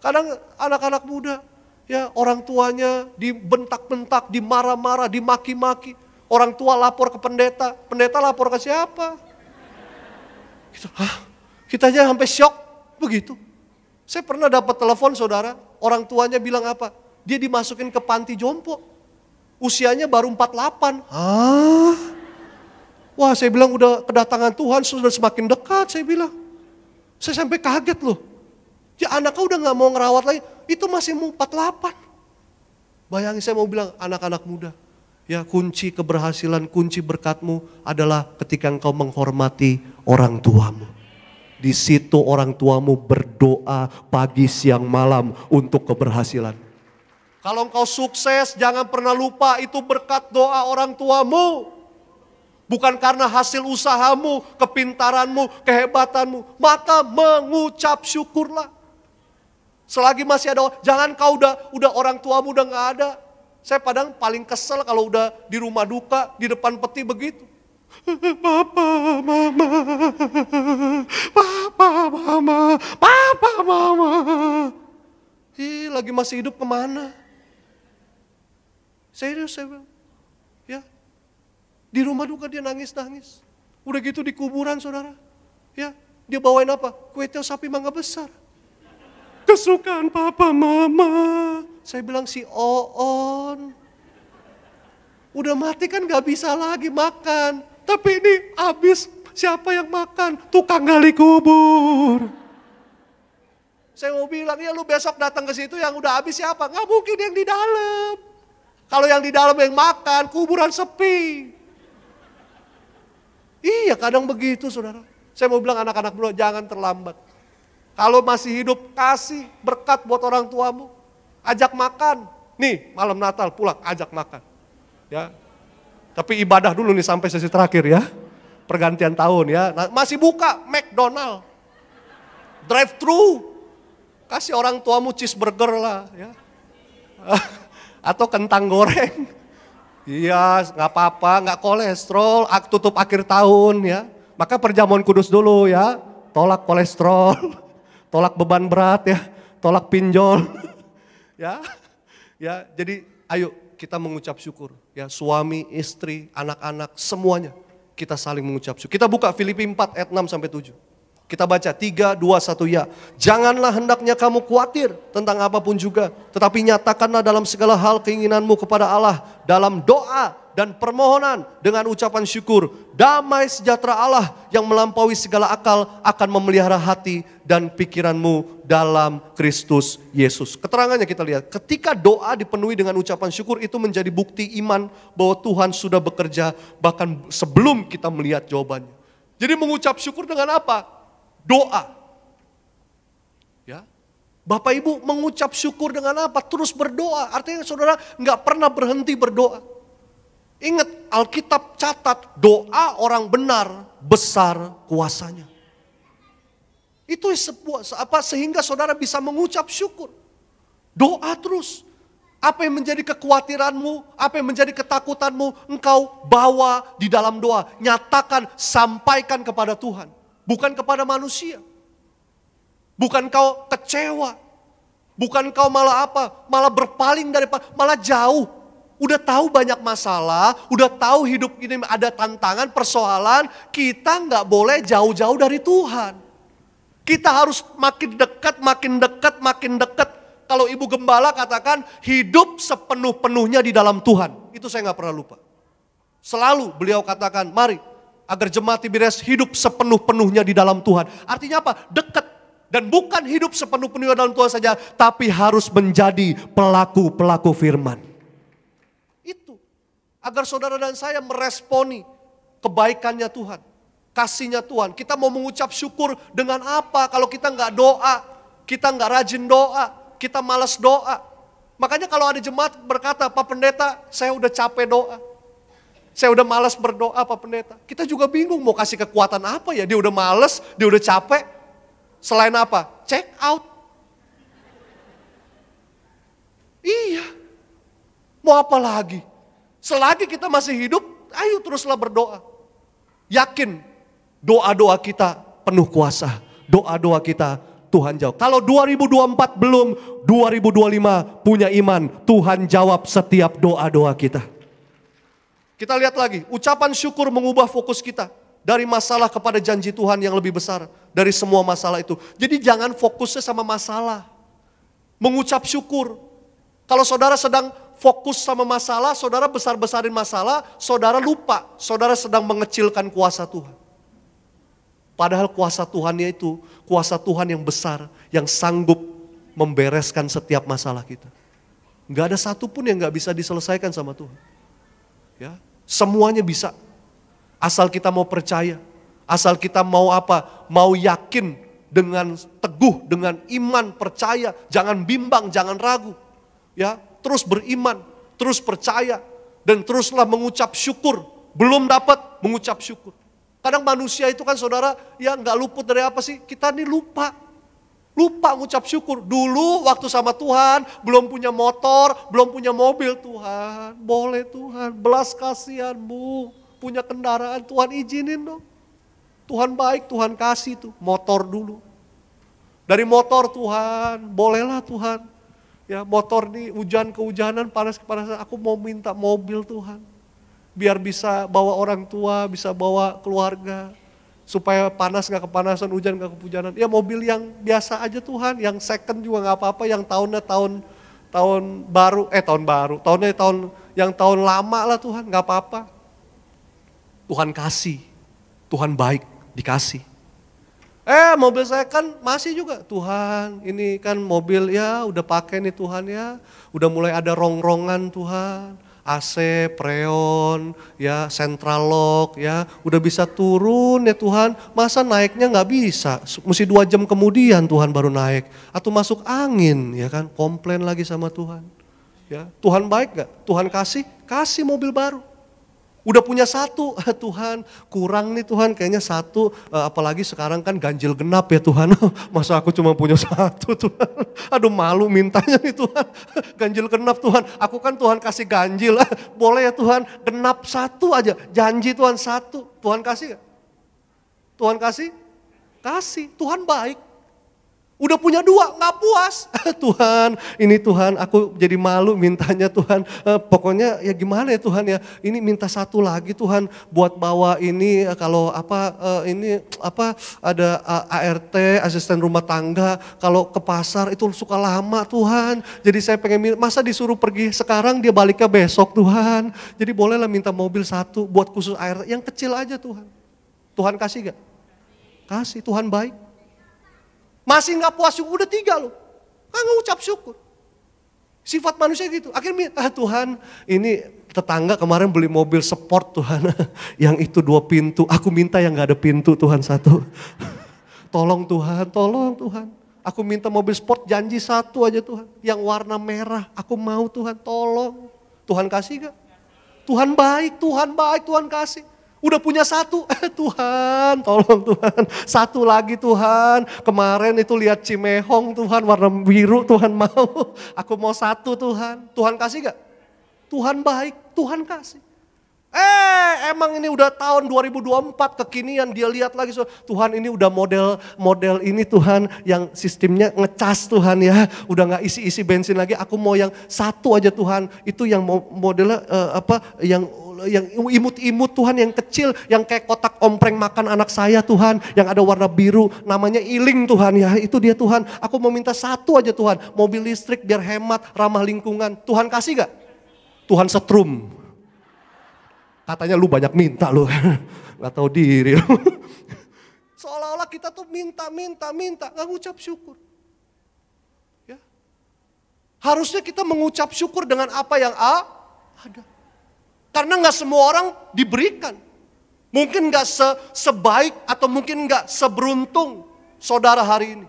Kadang anak-anak muda, ya orang tuanya dibentak-bentak, dimarah-marah, dimaki-maki. Orang tua lapor ke pendeta, pendeta lapor ke siapa? Kita aja sampai shock, begitu. Saya pernah dapat telepon saudara, orang tuanya bilang apa? Dia dimasukin ke panti jompo, usianya baru 48. Wah saya bilang udah kedatangan Tuhan sudah semakin dekat, saya bilang. Saya sampai kaget loh. Ya anaknya udah gak mau ngerawat lagi, itu masih mau 48. Bayangin saya mau bilang anak-anak muda. Ya kunci keberhasilan, kunci berkatmu adalah ketika engkau menghormati orang tuamu. Di situ orang tuamu berdoa pagi, siang, malam untuk keberhasilan. Kalau engkau sukses jangan pernah lupa itu berkat doa orang tuamu. Bukan karena hasil usahamu, kepintaranmu, kehebatanmu. Maka mengucap syukurlah. Selagi masih ada, jangan kau udah orang tuamu udah gak ada. Saya padahal paling kesel kalau udah di rumah duka, di depan peti begitu. Papa, mama, papa, mama, papa, mama. Ih, lagi masih hidup kemana? Serius saya bilang. Ya, di rumah duka dia nangis-nangis. Udah gitu di kuburan saudara. Ya, dia bawain apa? Kue tiaw sapi mangga besar. Kesukaan papa mama. Saya bilang si Oon. Udah mati kan gak bisa lagi makan. Tapi ini habis, siapa yang makan? Tukang gali kubur. Saya mau bilang, ya lu besok datang ke situ yang udah habis siapa? Gak mungkin yang di dalam. Kalau yang di dalam yang makan, kuburan sepi. Iya kadang begitu saudara. Saya mau bilang anak-anak muda jangan terlambat. Kalau masih hidup, kasih berkat buat orang tuamu. Ajak makan. Nih malam Natal pulang, ajak makan. Ya. Tapi ibadah dulu nih sampai sesi terakhir ya. Pergantian tahun ya. Nah, masih buka McDonald. Drive thru. Kasih orang tuamu cheeseburger lah ya. Atau kentang goreng. Iya gak apa-apa, gak kolesterol. Tutup akhir tahun ya. Maka perjamuan kudus dulu ya. Tolak kolesterol. Tolak beban berat ya, tolak pinjol. Ya. Ya, jadi ayo kita mengucap syukur ya, suami, istri, anak-anak semuanya kita saling mengucap syukur. Kita buka Filipi 4 ayat 6 sampai 7. Kita baca 3, 2, 1 ya. Janganlah hendaknya kamu khawatir tentang apapun juga, tetapi nyatakanlah dalam segala hal keinginanmu kepada Allah dalam doa dan permohonan dengan ucapan syukur. Damai sejahtera Allah yang melampaui segala akal akan memelihara hati dan pikiranmu dalam Kristus Yesus. Keterangannya kita lihat, ketika doa dipenuhi dengan ucapan syukur itu menjadi bukti iman bahwa Tuhan sudah bekerja bahkan sebelum kita melihat jawabannya. Jadi mengucap syukur dengan apa? Doa. Ya. Bapak Ibu mengucap syukur dengan apa? Terus berdoa. Artinya saudara nggak pernah berhenti berdoa. Ingat Alkitab catat doa orang benar besar kuasanya. Itu sebuah sehingga saudara bisa mengucap syukur. Doa terus. Apa yang menjadi kekhawatiranmu, apa yang menjadi ketakutanmu, engkau bawa di dalam doa. Nyatakan, sampaikan kepada Tuhan. Bukan kepada manusia. Bukan kau kecewa. Bukan kau malah apa? Malah berpaling daripada, malah jauh. Udah tahu banyak masalah, udah tahu hidup ini ada tantangan, persoalan. Kita nggak boleh jauh-jauh dari Tuhan. Kita harus makin dekat, makin dekat, makin dekat. Kalau Ibu Gembala katakan hidup sepenuh-penuhnya di dalam Tuhan. Itu saya nggak pernah lupa. Selalu beliau katakan, mari agar jemaat TBRS hidup sepenuh-penuhnya di dalam Tuhan. Artinya apa? Dekat. Dan bukan hidup sepenuh-penuhnya dalam Tuhan saja, tapi harus menjadi pelaku-pelaku firman. Itu. Agar saudara dan saya meresponi kebaikannya Tuhan. Kasihnya Tuhan. Kita mau mengucap syukur dengan apa? Kalau kita nggak doa, kita nggak rajin doa, kita malas doa. Makanya kalau ada jemaat berkata, Pak Pendeta, saya udah capek doa. Saya udah malas berdoa Pak Pendeta. Kita juga bingung mau kasih kekuatan apa ya. Dia udah malas, dia udah capek. Selain apa? Check out. Iya. Mau apa lagi? Selagi kita masih hidup, ayo teruslah berdoa. Yakin doa-doa kita penuh kuasa. Doa-doa kita Tuhan jawab. Kalau 2024 belum, 2025 punya iman. Tuhan jawab setiap doa-doa kita. Kita lihat lagi, ucapan syukur mengubah fokus kita. Dari masalah kepada janji Tuhan yang lebih besar. Dari semua masalah itu. Jadi jangan fokusnya sama masalah. Mengucap syukur. Kalau saudara sedang fokus sama masalah, saudara besar-besarin masalah, saudara lupa. Saudara sedang mengecilkan kuasa Tuhan. Padahal kuasa Tuhannya itu, kuasa Tuhan yang besar. Yang sanggup membereskan setiap masalah kita. Gak ada satupun yang gak bisa diselesaikan sama Tuhan. Ya, semuanya bisa. Asal kita mau percaya, asal kita mau apa? Mau yakin dengan teguh, dengan iman, percaya, jangan bimbang, jangan ragu. Ya, terus beriman, terus percaya dan teruslah mengucap syukur belum dapat mengucap syukur. Kadang manusia itu kan saudara, ya nggak luput dari apa sih? Kita nih lupa. Lupa ngucap syukur. Dulu waktu sama Tuhan, belum punya motor, belum punya mobil. Tuhan, boleh Tuhan, belas kasihan-Mu. Punya kendaraan, Tuhan izinin dong. Tuhan baik, Tuhan kasih tuh, motor dulu. Dari motor Tuhan, bolehlah Tuhan. Ya motor nih hujan kehujanan, panas kepanasan, aku mau minta mobil Tuhan. Biar bisa bawa orang tua, bisa bawa keluarga. Supaya panas gak kepanasan, hujan gak kehujanan. Ya mobil yang biasa aja Tuhan, yang second juga gak apa-apa, yang tahunnya tahun baru, tahunnya yang tahun lama lah Tuhan, gak apa-apa. Tuhan kasih, Tuhan baik, dikasih. Mobil saya kan masih juga, Tuhan ini kan mobil ya udah pakai nih Tuhan ya, udah mulai ada rongrongan Tuhan. AC, preon, ya central lock, ya udah bisa turun ya Tuhan. Masa naiknya nggak bisa? Mesti 2 jam kemudian Tuhan baru naik. Atau masuk angin, ya kan? Komplain lagi sama Tuhan. Ya Tuhan baik nggak? Tuhan kasih mobil baru. Udah punya 1, Tuhan kurang nih Tuhan kayaknya 1, apalagi sekarang kan ganjil genap ya Tuhan. Masa aku cuma punya 1 Tuhan, aduh malu mintanya nih Tuhan. Ganjil genap Tuhan, aku kan Tuhan kasih ganjil, boleh ya Tuhan genap 1 aja, janji Tuhan 1, Tuhan kasih gak? Tuhan kasih? Kasih, Tuhan baik. Udah punya 2, gak puas. Tuhan, ini Tuhan aku jadi malu mintanya Tuhan. Pokoknya ya gimana ya Tuhan ya. Ini minta 1 lagi Tuhan buat bawa ini kalau ada ART, asisten rumah tangga. Kalau ke pasar itu suka lama Tuhan. Jadi saya pengen, masa disuruh pergi sekarang dia baliknya besok Tuhan. Jadi bolehlah minta mobil 1 buat khusus ART yang kecil aja Tuhan. Tuhan kasih gak? Kasih, Tuhan baik. Masih gak puas, udah 3 loh. Gak ngucap syukur. Sifat manusia gitu. Akhirnya Tuhan ini tetangga kemarin beli mobil sport Tuhan. Yang itu 2 pintu. Aku minta yang gak ada pintu Tuhan 1. Tolong Tuhan. Aku minta mobil sport janji 1 aja Tuhan. Yang warna merah. Aku mau Tuhan tolong. Tuhan kasih gak? Tuhan baik, Tuhan kasih. Udah punya 1, Tuhan tolong Tuhan. 1 lagi Tuhan, kemarin itu lihat Cimehong Tuhan warna biru Tuhan mau. Aku mau 1 Tuhan, Tuhan kasih gak? Tuhan baik, Tuhan kasih. Emang ini udah tahun 2024 kekinian dia lihat lagi Tuhan ini udah model ini Tuhan yang sistemnya ngecas Tuhan ya. Udah gak isi-isi bensin lagi, aku mau yang 1 aja Tuhan. Itu yang modelnya yang imut-imut Tuhan, yang kecil, yang kayak kotak ompreng makan anak saya Tuhan, yang ada warna biru, namanya Iling Tuhan ya, itu dia Tuhan. Aku mau minta 1 aja Tuhan, mobil listrik biar hemat, ramah lingkungan. Tuhan kasih gak? Tuhan setrum. Katanya lu banyak minta lu, gak tahu diri lu. Seolah-olah kita tuh minta, gak ngucap syukur. Ya. Harusnya kita mengucap syukur dengan apa yang ada. Karena gak semua orang diberikan. Mungkin gak sebaik atau mungkin gak seberuntung saudara hari ini.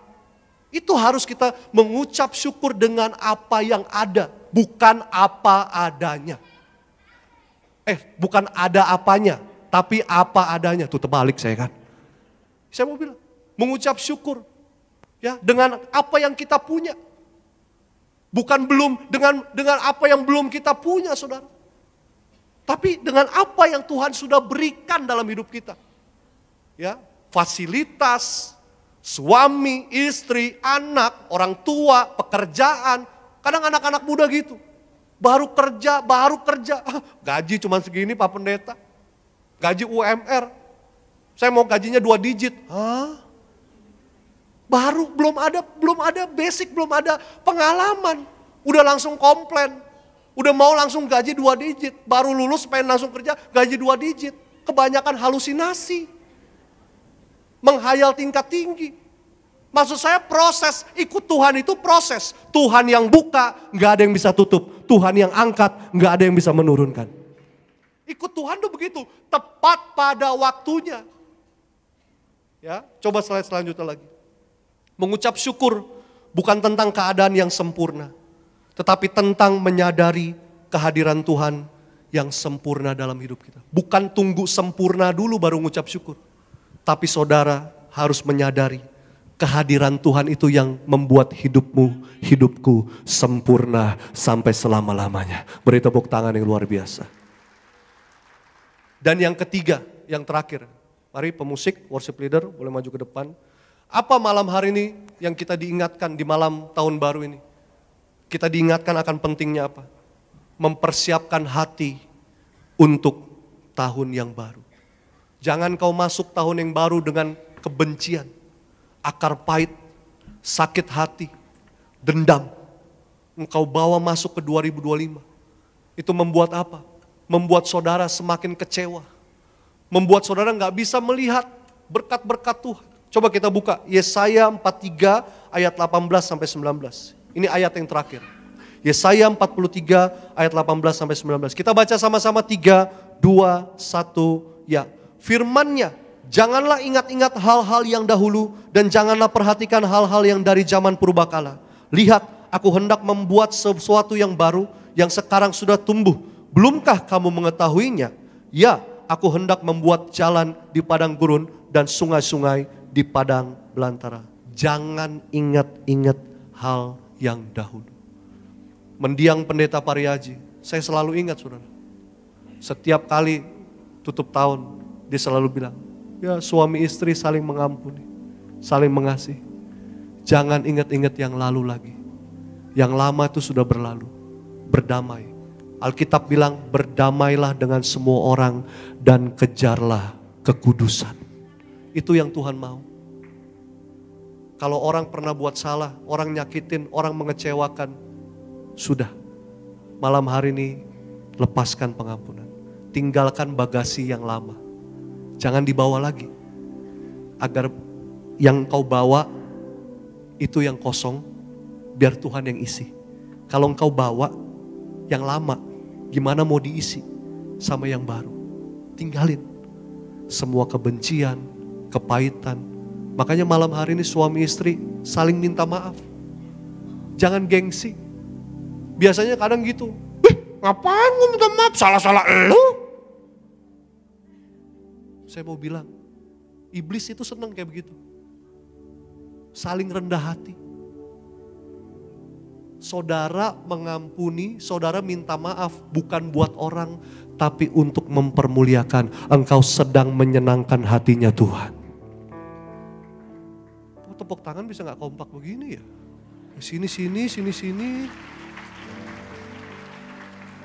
Itu harus kita mengucap syukur dengan apa yang ada. Bukan apa adanya. Bukan ada apanya. Tapi apa adanya. Tuh terbalik saya kan. Saya mau bilang. Mengucap syukur. Ya, dengan apa yang kita punya. Bukan dengan apa yang belum kita punya saudara. Tapi dengan apa yang Tuhan sudah berikan dalam hidup kita. Ya, fasilitas, suami, istri, anak, orang tua, pekerjaan. Kadang anak-anak muda gitu. Baru kerja. Gaji cuma segini Pak Pendeta. Gaji UMR. Saya mau gajinya 2 digit. Baru belum ada basic, belum ada pengalaman. Udah langsung komplain. Udah mau langsung gaji 2 digit. Baru lulus pengen langsung kerja gaji 2 digit. Kebanyakan halusinasi. Menghayal tingkat tinggi. Maksud saya proses, ikut Tuhan itu proses. Tuhan yang buka gak ada yang bisa tutup. Tuhan yang angkat gak ada yang bisa menurunkan. Ikut Tuhan tuh begitu. Tepat pada waktunya. Ya, coba slide selanjutnya lagi. Mengucap syukur bukan tentang keadaan yang sempurna. Tetapi tentang menyadari kehadiran Tuhan yang sempurna dalam hidup kita. Bukan tunggu sempurna dulu baru ngucap syukur. Tapi saudara harus menyadari kehadiran Tuhan itu yang membuat hidupku sempurna sampai selama-lamanya. Beri tepuk tangan yang luar biasa. Dan yang ketiga, yang terakhir. Mari pemusik, worship leader boleh maju ke depan. Apa malam hari ini yang kita diingatkan di malam tahun baru ini? Kita diingatkan akan pentingnya apa? Mempersiapkan hati untuk tahun yang baru. Jangan kau masuk tahun yang baru dengan kebencian, akar pahit, sakit hati, dendam. Engkau bawa masuk ke 2025. Itu membuat apa? Membuat saudara semakin kecewa. Membuat saudara nggak bisa melihat berkat-berkat Tuhan. Coba kita buka Yesaya 43 ayat 18 sampai 19. Ini ayat yang terakhir. Yesaya 43 ayat 18 sampai 19. Kita baca sama-sama 3, 2, 1, ya. Firman-Nya, janganlah ingat-ingat hal-hal yang dahulu dan janganlah perhatikan hal-hal yang dari zaman purbakala. Lihat, aku hendak membuat sesuatu yang baru yang sekarang sudah tumbuh. Belumkah kamu mengetahuinya? Ya, aku hendak membuat jalan di padang gurun dan sungai-sungai di padang belantara. Jangan ingat-ingat hal yang dahulu. Mendiang pendeta Pariaji, saya selalu ingat saudara. Setiap kali tutup tahun, dia selalu bilang, ya suami istri saling mengampuni, saling mengasihi. Jangan ingat-ingat yang lalu lagi. Yang lama itu sudah berlalu, berdamai. Alkitab bilang berdamailah dengan semua orang dan kejarlah kekudusan. Itu yang Tuhan mau. Kalau orang pernah buat salah, orang nyakitin, orang mengecewakan, sudah. Malam hari ini lepaskan pengampunan. Tinggalkan bagasi yang lama. Jangan dibawa lagi. Agar yang kau bawa itu yang kosong, biar Tuhan yang isi. Kalau engkau bawa yang lama, gimana mau diisi sama yang baru? Tinggalin semua kebencian, kepahitan. Makanya malam hari ini suami istri saling minta maaf. Jangan gengsi. Biasanya kadang gitu. Ngapain gue minta maaf? Salah-salah elu. Saya mau bilang, iblis itu senang kayak begitu. Saling rendah hati. Saudara mengampuni, saudara minta maaf bukan buat orang, tapi untuk mempermuliakan. Engkau sedang menyenangkan hatinya Tuhan. Tepuk tangan bisa gak kompak begini ya? Sini.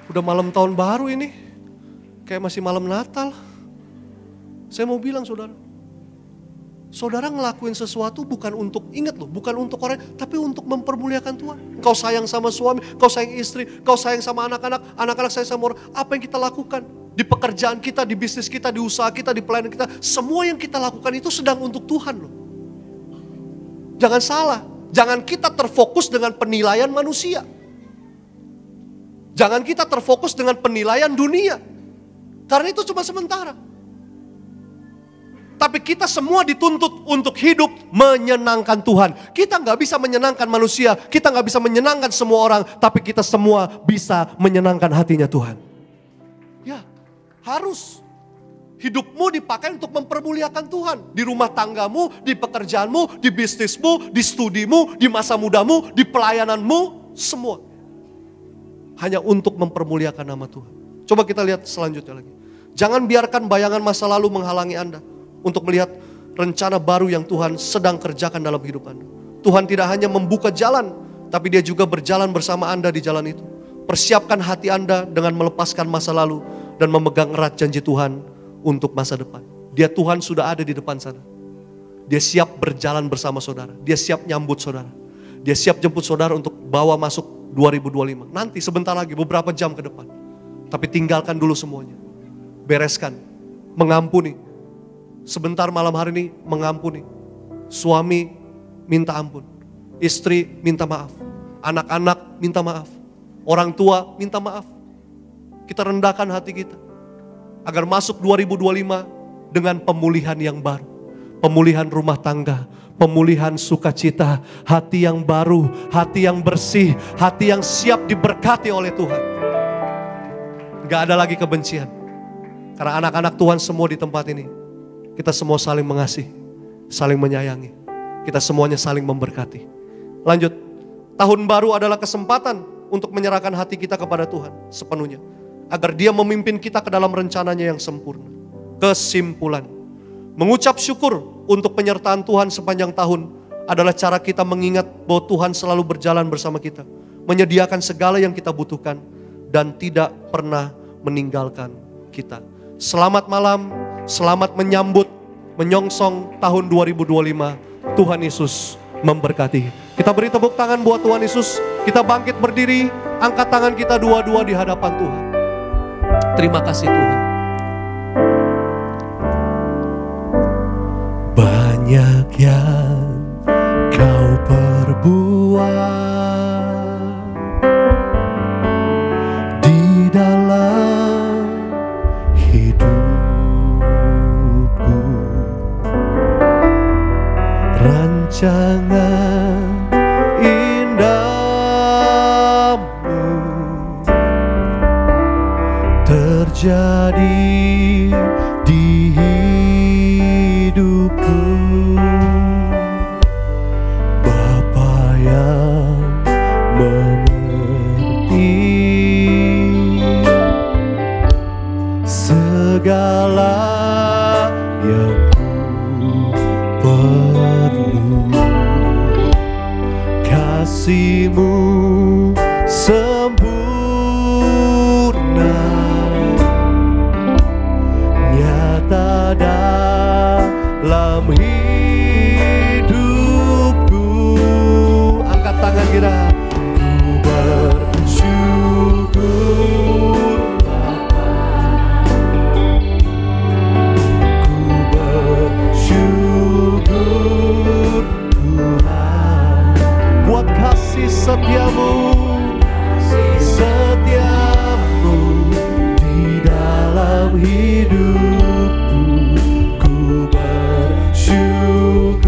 Udah malam tahun baru ini, kayak masih malam Natal. Saya mau bilang saudara, saudara ngelakuin sesuatu bukan untuk, ingat loh, bukan untuk orang, tapi untuk mempermuliakan Tuhan. Kau sayang sama suami, kau sayang istri, kau sayang sama anak-anak, anak-anak sayang sama orang. Apa yang kita lakukan? Di pekerjaan kita, di bisnis kita, di usaha kita, di pelayanan kita. Semua yang kita lakukan itu sedang untuk Tuhan loh. Jangan salah, jangan kita terfokus dengan penilaian manusia. Jangan kita terfokus dengan penilaian dunia. Karena itu cuma sementara. Tapi kita semua dituntut untuk hidup menyenangkan Tuhan. Kita gak bisa menyenangkan manusia, kita gak bisa menyenangkan semua orang, tapi kita semua bisa menyenangkan hatinya Tuhan. Ya, harus. Hidupmu dipakai untuk mempermuliakan Tuhan. Di rumah tanggamu, di pekerjaanmu, di bisnismu, di studimu, di masa mudamu, di pelayananmu, semua. Hanya untuk mempermuliakan nama Tuhan. Coba kita lihat selanjutnya lagi. Jangan biarkan bayangan masa lalu menghalangi Anda untuk melihat rencana baru yang Tuhan sedang kerjakan dalam hidup Anda. Tuhan tidak hanya membuka jalan, tapi Dia juga berjalan bersama Anda di jalan itu. Persiapkan hati Anda dengan melepaskan masa lalu dan memegang erat janji Tuhan untuk masa depan. Dia Tuhan sudah ada di depan sana. Dia siap berjalan bersama saudara. Dia siap nyambut saudara. Dia siap jemput saudara untuk bawa masuk 2025. Nanti sebentar lagi, beberapa jam ke depan. Tapi tinggalkan dulu semuanya. Bereskan. Mengampuni. Sebentar malam hari ini mengampuni. Suami minta ampun. Istri minta maaf. Anak-anak minta maaf. Orang tua minta maaf. Kita rendahkan hati kita. Agar masuk 2025 dengan pemulihan yang baru. Pemulihan rumah tangga, pemulihan sukacita, hati yang baru, hati yang bersih, hati yang siap diberkati oleh Tuhan. Gak ada lagi kebencian. Karena anak-anak Tuhan semua di tempat ini, kita semua saling mengasihi, saling menyayangi. Kita semuanya saling memberkati. Lanjut, tahun baru adalah kesempatan untuk menyerahkan hati kita kepada Tuhan sepenuhnya. Agar Dia memimpin kita ke dalam rencananya yang sempurna. Kesimpulan, mengucap syukur untuk penyertaan Tuhan sepanjang tahun adalah cara kita mengingat bahwa Tuhan selalu berjalan bersama kita. Menyediakan segala yang kita butuhkan dan tidak pernah meninggalkan kita. Selamat malam, selamat menyambut, menyongsong tahun 2025. Tuhan Yesus memberkati. Kita beri tepuk tangan buat Tuhan Yesus. Kita bangkit berdiri, angkat tangan kita dua-dua di hadapan Tuhan. Terima kasih Tuhan. Banyak yang Kau perbuat di dalam hidupku. Rancangan indahmu terjadi di hidupku. Bapa yang mengerti segala yang ku perlu. Kasih-Mu sempurna nyata dalam hidupku. Angkat tangan kita. Ku bersyukur Bapa, ku bersyukur Tuhan buat kasih setia-Mu, setiamu di dalam hidupku. Ku bersyukur,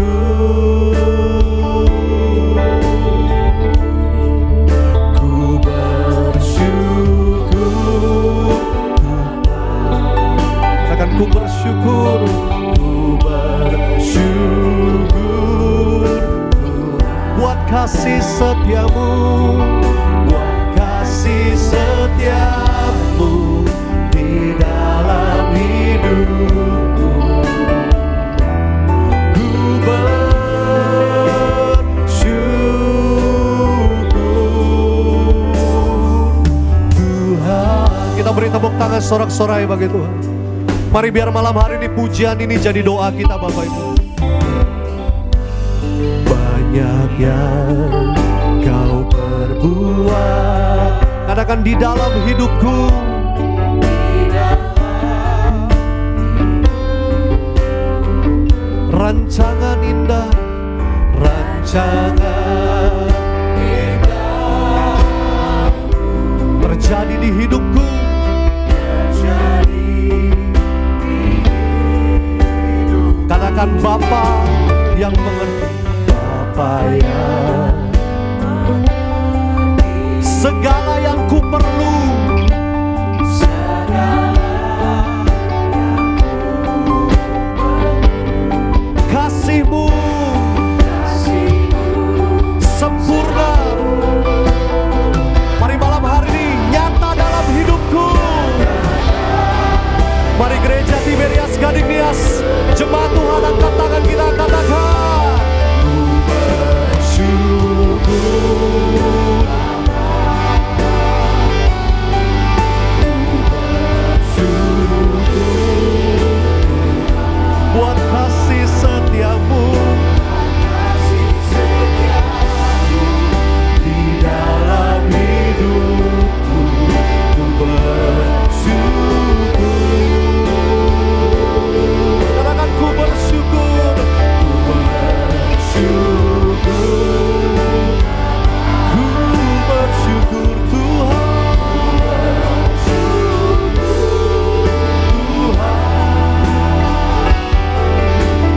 ku bersyukur, katakan ku bersyukur, ku bersyukur buat kasih setia-Mu, buat kasih setia-Mu di dalam hidupku. Ku bersyukur Tuhan. Kita beri tepuk tangan sorak-sorai bagi Tuhan. Mari biar malam hari ini pujian ini jadi doa kita Bapak Ibu. Banyak yang Kau perbuat, katakan di dalam hidupku. Rancangan indah, rancangan indah terjadi di hidupku. Katakan Bapa yang mengerti, Bapa yang segala yang ku perlu, kasih-Mu sempurna. Mari malam hari ini nyata dalam hidupku. Mari gereja Tiberias Gading Nias, jemaat Tuhan, angkat tangan kita, katakan ku bersyukur buat kasih setia-Mu di dalam hidupku. Ku bersyukur, katakan ku bersyukur, ku bersyukur, ku bersyukur Tuhan, Tuhan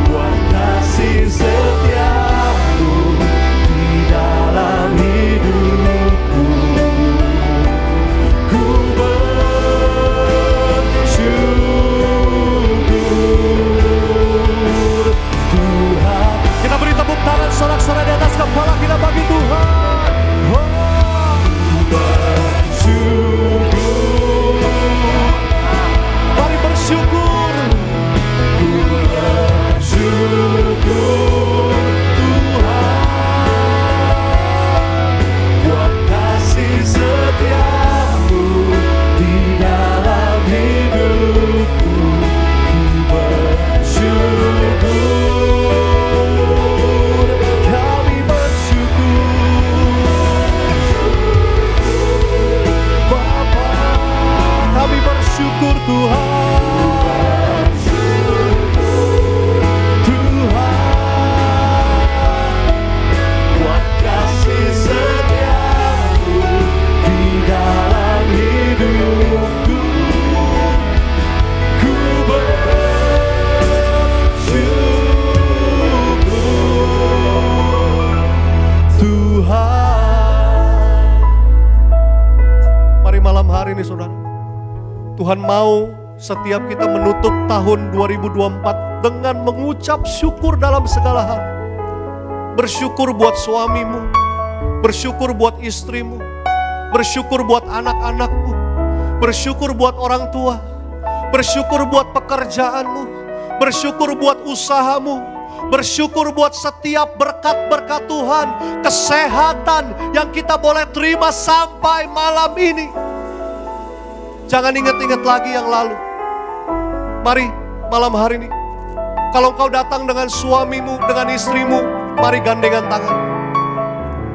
buat kasih Tuhan mau setiap kita menutup tahun 2024 dengan mengucap syukur dalam segala hal. Bersyukur buat suamimu, bersyukur buat istrimu, bersyukur buat anak-anakmu, bersyukur buat orang tua, bersyukur buat pekerjaanmu, bersyukur buat usahamu, bersyukur buat setiap berkat-berkat Tuhan, kesehatan yang kita boleh terima sampai malam ini. Jangan ingat-ingat lagi yang lalu. Mari malam hari ini, kalau engkau datang dengan suamimu, dengan istrimu, mari gandengan tangan.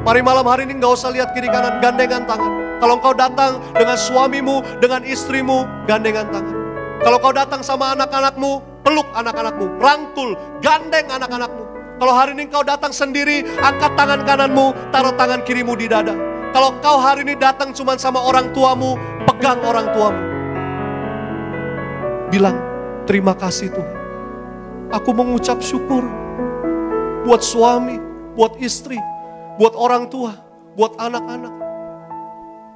Mari malam hari ini gak usah lihat kiri kanan, gandengan tangan. Kalau engkau datang dengan suamimu, dengan istrimu, gandengan tangan. Kalau kau datang sama anak-anakmu, peluk anak-anakmu, rangkul, gandeng anak-anakmu. Kalau hari ini kau datang sendiri, angkat tangan kananmu, taruh tangan kirimu di dada. Kalau kau hari ini datang cuma sama orang tuamu, pegang orang tuamu. Bilang, terima kasih Tuhan. Aku mengucap syukur buat suami, buat istri, buat orang tua, buat anak-anak.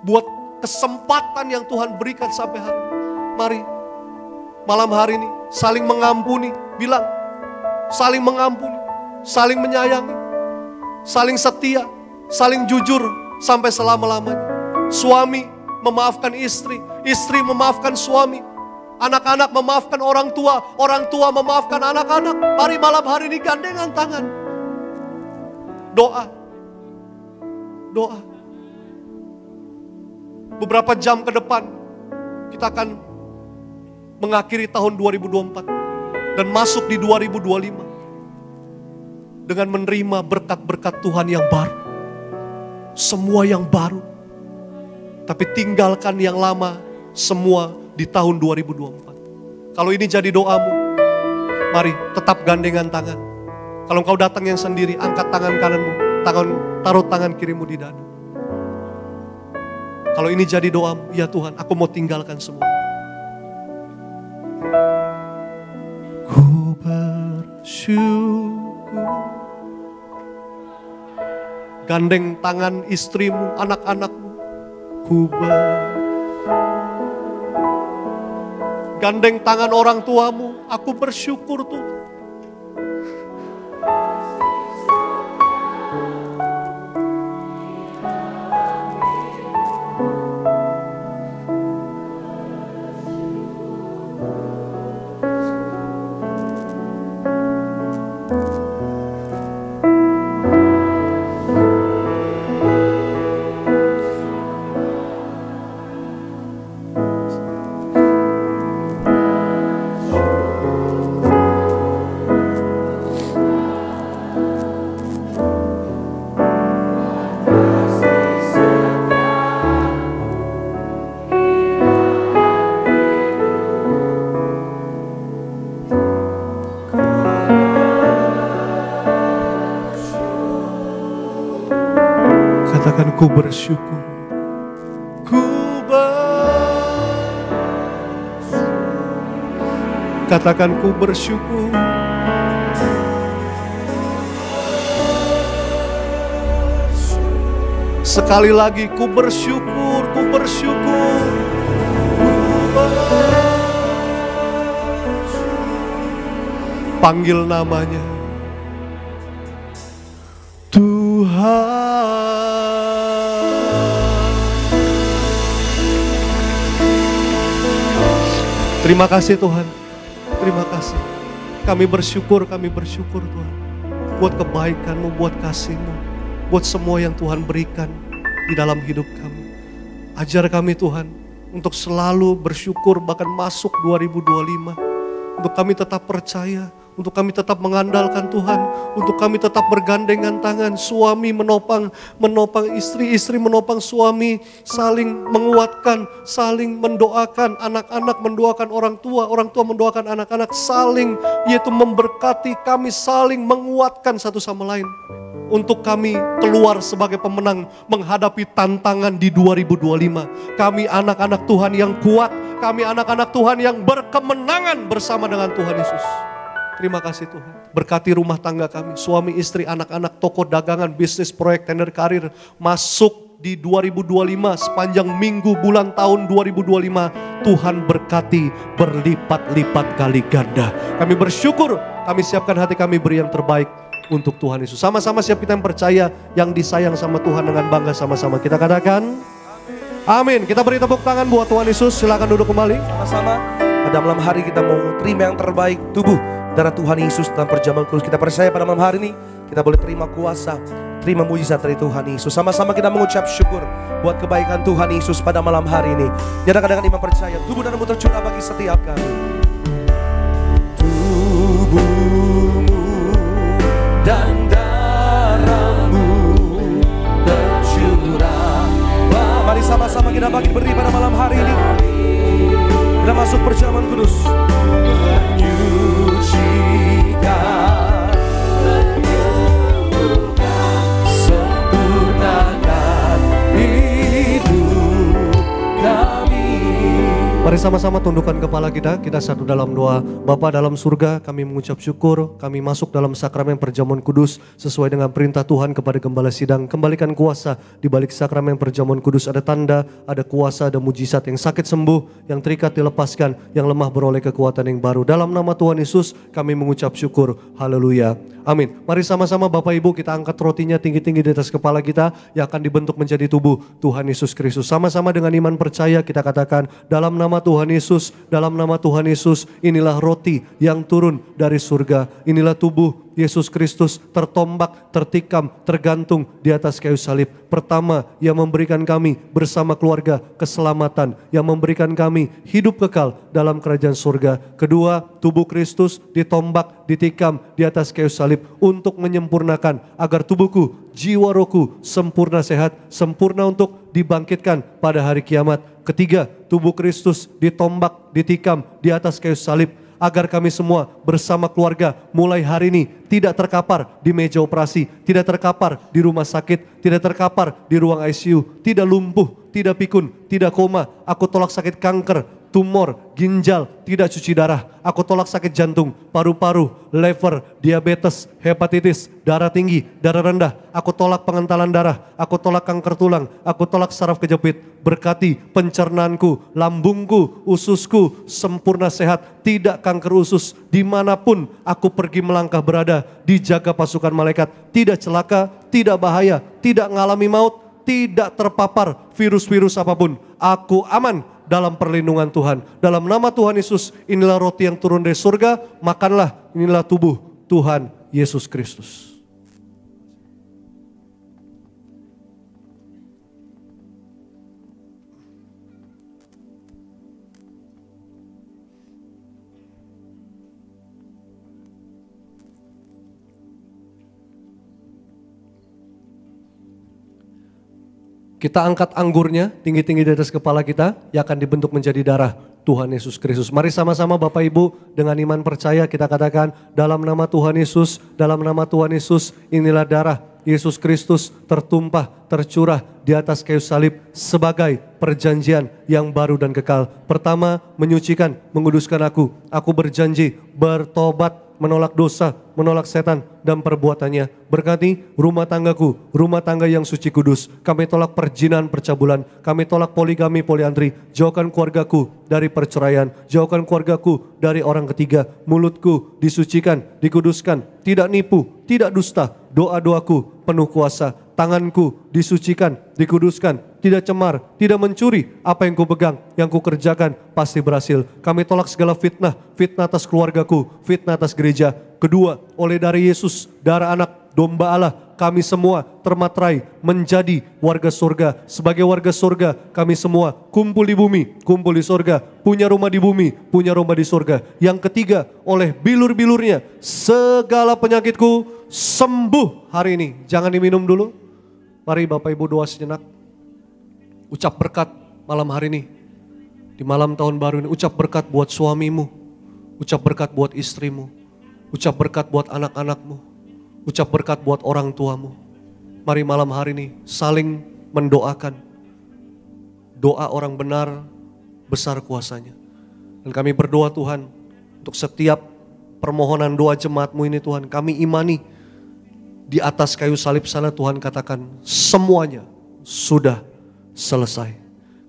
Buat kesempatan yang Tuhan berikan sampai hari ini. Mari, malam hari ini saling mengampuni. Bilang, saling mengampuni, saling menyayangi, saling setia, saling jujur sampai selama-lamanya. Suami memaafkan istri, istri memaafkan suami, anak-anak memaafkan orang tua memaafkan anak-anak. Mari malam hari ini gandengan tangan. Doa. Doa. Beberapa jam ke depan kita akan mengakhiri tahun 2024 dan masuk di 2025 dengan menerima berkat-berkat Tuhan yang baru. Semua yang baru. Tapi tinggalkan yang lama semua di tahun 2024. Kalau ini jadi doamu, mari tetap gandengan tangan. Kalau engkau datang yang sendiri, angkat tangan kananmu, taruh tangan kirimu di dada. Kalau ini jadi doamu, ya Tuhan, aku mau tinggalkan semua. Ku bersyukur. Gandeng tangan istrimu, anak-anakmu. Gandeng tangan orang tuamu, aku bersyukur Tuhan. Katakan ku bersyukur. Katakan ku bersyukur. Sekali lagi ku bersyukur, ku bersyukur. Panggil namanya Tuhan. Terima kasih Tuhan, terima kasih. Kami bersyukur Tuhan. Buat kebaikan-Mu, buat kasih-Mu, buat semua yang Tuhan berikan di dalam hidup kami. Ajar kami Tuhan, untuk selalu bersyukur bahkan masuk 2025. Untuk kami tetap percaya, untuk kami tetap mengandalkan Tuhan, untuk kami tetap bergandengan tangan, suami menopang istri, istri menopang suami, saling menguatkan, saling mendoakan, anak-anak mendoakan orang tua mendoakan anak-anak, saling yaitu memberkati, kami saling menguatkan satu sama lain. Untuk kami keluar sebagai pemenang menghadapi tantangan di 2025. Kami anak-anak Tuhan yang kuat, kami anak-anak Tuhan yang berkemenangan bersama dengan Tuhan Yesus. Terima kasih Tuhan. Berkati rumah tangga kami, suami, istri, anak-anak, toko dagangan, bisnis, proyek, tender karir, masuk di 2025 sepanjang minggu bulan tahun 2025 Tuhan berkati berlipat-lipat kali ganda. Kami bersyukur, kami siapkan hati kami beri yang terbaik untuk Tuhan Yesus. Sama-sama siap kita yang percaya, yang disayang sama Tuhan dengan bangga sama-sama. Kita katakan amin. Kita beri tepuk tangan buat Tuhan Yesus. Silakan duduk kembali. Sama-sama pada malam hari kita mau terima yang terbaik, tubuh darah Tuhan Yesus dalam perjamuan kudus. Kita percaya pada malam hari ini kita boleh terima kuasa, terima mujizat dari Tuhan Yesus. Sama-sama kita mengucap syukur buat kebaikan Tuhan Yesus pada malam hari ini. Nyatakan dengan iman percaya, tubuh darahmu tercurah bagi setiap kami. Tubuhmu dan darahmu tercurah. Mari sama-sama kita bagi beri pada malam hari ini. Kita masuk perjamuan kudus. Menyucikan, menyembuhkan, sempurnakan hidup kami. Mari sama-sama tundukkan kepala kita satu dalam doa. Bapa dalam surga, kami mengucap syukur, kami masuk dalam sakramen perjamuan kudus sesuai dengan perintah Tuhan kepada Gembala Sidang. Kembalikan kuasa di balik sakramen perjamuan kudus, ada tanda, ada kuasa, ada mujizat, yang sakit sembuh, yang terikat dilepaskan, yang lemah beroleh kekuatan yang baru. Dalam nama Tuhan Yesus kami mengucap syukur, haleluya, amin. Mari sama-sama Bapak Ibu kita angkat rotinya tinggi-tinggi di atas kepala kita yang akan dibentuk menjadi tubuh Tuhan Yesus Kristus. Sama-sama dengan iman percaya kita katakan, dalam nama Tuhan Yesus, dalam nama Tuhan Yesus, inilah roti yang turun dari surga. Inilah tubuh Yesus Kristus tertombak, tertikam, tergantung di atas kayu salib. Pertama, yang memberikan kami bersama keluarga keselamatan, yang memberikan kami hidup kekal dalam kerajaan surga. Kedua, tubuh Kristus ditombak, ditikam di atas kayu salib untuk menyempurnakan agar tubuhku, jiwa, rohku sempurna sehat, sempurna untuk dibangkitkan pada hari kiamat. Ketiga, tubuh Kristus ditombak, ditikam di atas kayu salib agar kami semua bersama keluarga mulai hari ini tidak terkapar di meja operasi, tidak terkapar di rumah sakit, tidak terkapar di ruang ICU, tidak lumpuh, tidak pikun, tidak koma. Aku tolak sakit kanker, tumor, ginjal, tidak cuci darah. Aku tolak sakit jantung, paru-paru, liver, diabetes, hepatitis, darah tinggi, darah rendah. Aku tolak pengentalan darah, aku tolak kanker tulang, aku tolak saraf kejepit. Berkati pencernaanku, lambungku, ususku sempurna sehat, tidak kanker usus. Dimanapun aku pergi melangkah berada, dijaga pasukan malaikat, tidak celaka, tidak bahaya, tidak mengalami maut, tidak terpapar virus-virus apapun. Aku aman dalam perlindungan Tuhan. Dalam nama Tuhan Yesus, inilah roti yang turun dari surga, makanlah, inilah tubuh Tuhan Yesus Kristus. Kita angkat anggurnya tinggi-tinggi di atas kepala kita yang akan dibentuk menjadi darah Tuhan Yesus Kristus. Mari sama-sama Bapak Ibu dengan iman percaya kita katakan, dalam nama Tuhan Yesus, dalam nama Tuhan Yesus, inilah darah Yesus Kristus tertumpah, tercurah di atas kayu salib sebagai perjanjian yang baru dan kekal. Pertama, menyucikan, menguduskan aku. Aku berjanji bertobat, menolak dosa, menolak setan dan perbuatannya. Berkati rumah tanggaku, rumah tangga yang suci kudus. Kami tolak perjinahan, percabulan. Kami tolak poligami, poliandri. Jauhkan keluargaku dari perceraian. Jauhkan keluargaku dari orang ketiga. Mulutku disucikan, dikuduskan. Tidak nipu, tidak dusta. Doa-doaku penuh kuasa. Tanganku disucikan, dikuduskan, tidak cemar, tidak mencuri. Apa yang ku pegang, yang ku kerjakan pasti berhasil. Kami tolak segala fitnah, fitnah atas keluargaku, fitnah atas gereja. Kedua, oleh darah Yesus, darah anak, domba Allah, kami semua termaterai menjadi warga surga. Sebagai warga surga, kami semua kumpul di bumi, kumpul di surga. Punya rumah di bumi, punya rumah di surga. Yang ketiga, oleh bilur-bilurnya, segala penyakitku sembuh hari ini. Jangan diminum dulu. Mari Bapak Ibu doa sejenak. Ucap berkat malam hari ini. Di malam tahun baru ini. Ucap berkat buat suamimu. Ucap berkat buat istrimu. Ucap berkat buat anak-anakmu. Ucap berkat buat orang tuamu. Mari malam hari ini saling mendoakan. Doa orang benar besar kuasanya. Dan kami berdoa Tuhan untuk setiap permohonan doa jemaatmu ini Tuhan. Kami imani di atas kayu salib sana Tuhan katakan semuanya sudah selesai.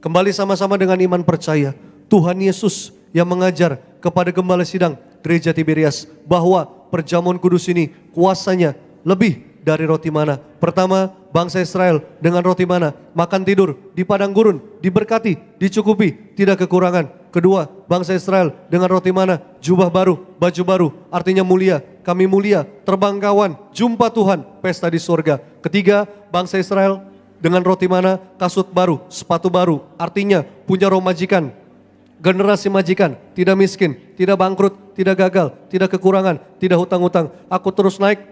Kembali sama-sama dengan iman percaya. Tuhan Yesus yang mengajar kepada gembala sidang gereja Tiberias bahwa perjamuan kudus ini kuasanya lebih dari roti mana. Pertama, bangsa Israel dengan roti mana makan tidur di padang gurun, diberkati, dicukupi, tidak kekurangan. Kedua, bangsa Israel dengan roti mana jubah baru, baju baru, artinya mulia, kami mulia, terbang kawan, jumpa Tuhan, pesta di surga. Ketiga, bangsa Israel dengan roti mana kasut baru, sepatu baru, artinya punya roh majikan, generasi majikan, tidak miskin, tidak bangkrut, tidak gagal, tidak kekurangan, tidak hutang-hutang. Aku terus naik,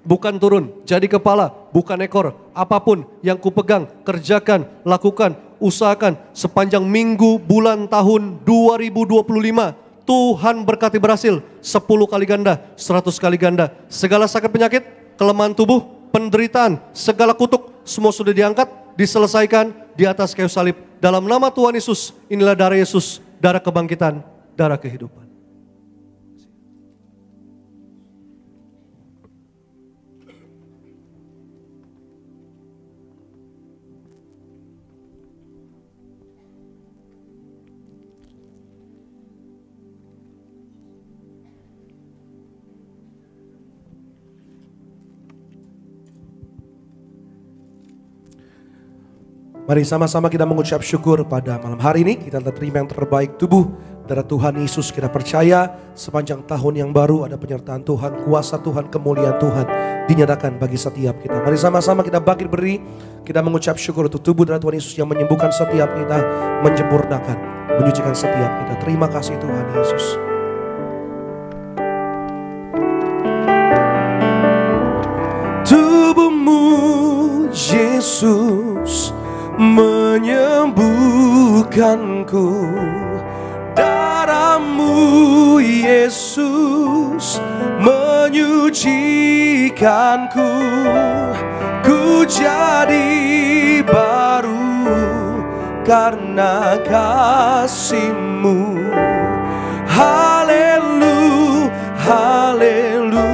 bukan turun, jadi kepala, bukan ekor. Apapun yang kupegang, kerjakan, lakukan, usahakan sepanjang minggu, bulan, tahun 2025. Tuhan berkati berhasil 10 kali ganda, 100 kali ganda. Segala sakit penyakit, kelemahan tubuh, penderitaan, segala kutuk, semua sudah diangkat, diselesaikan di atas kayu salib. Dalam nama Tuhan Yesus, inilah darah Yesus, darah kebangkitan, darah kehidupan. Mari sama-sama kita mengucap syukur pada malam hari ini. Kita telah terima yang terbaik, tubuh darah Tuhan Yesus. Kita percaya sepanjang tahun yang baru ada penyertaan Tuhan, kuasa Tuhan, kemuliaan Tuhan dinyatakan bagi setiap kita. Mari sama-sama kita bangkit berdiri. Kita mengucap syukur untuk tubuh darah Tuhan Yesus yang menyembuhkan setiap kita, menyempurnakan, menyucikan setiap kita. Terima kasih Tuhan Yesus. Tubuhmu Yesus menyembuhkanku, darahmu Yesus menyucikanku, ku jadi baru karena kasih-Mu. Haleluya, haleluya.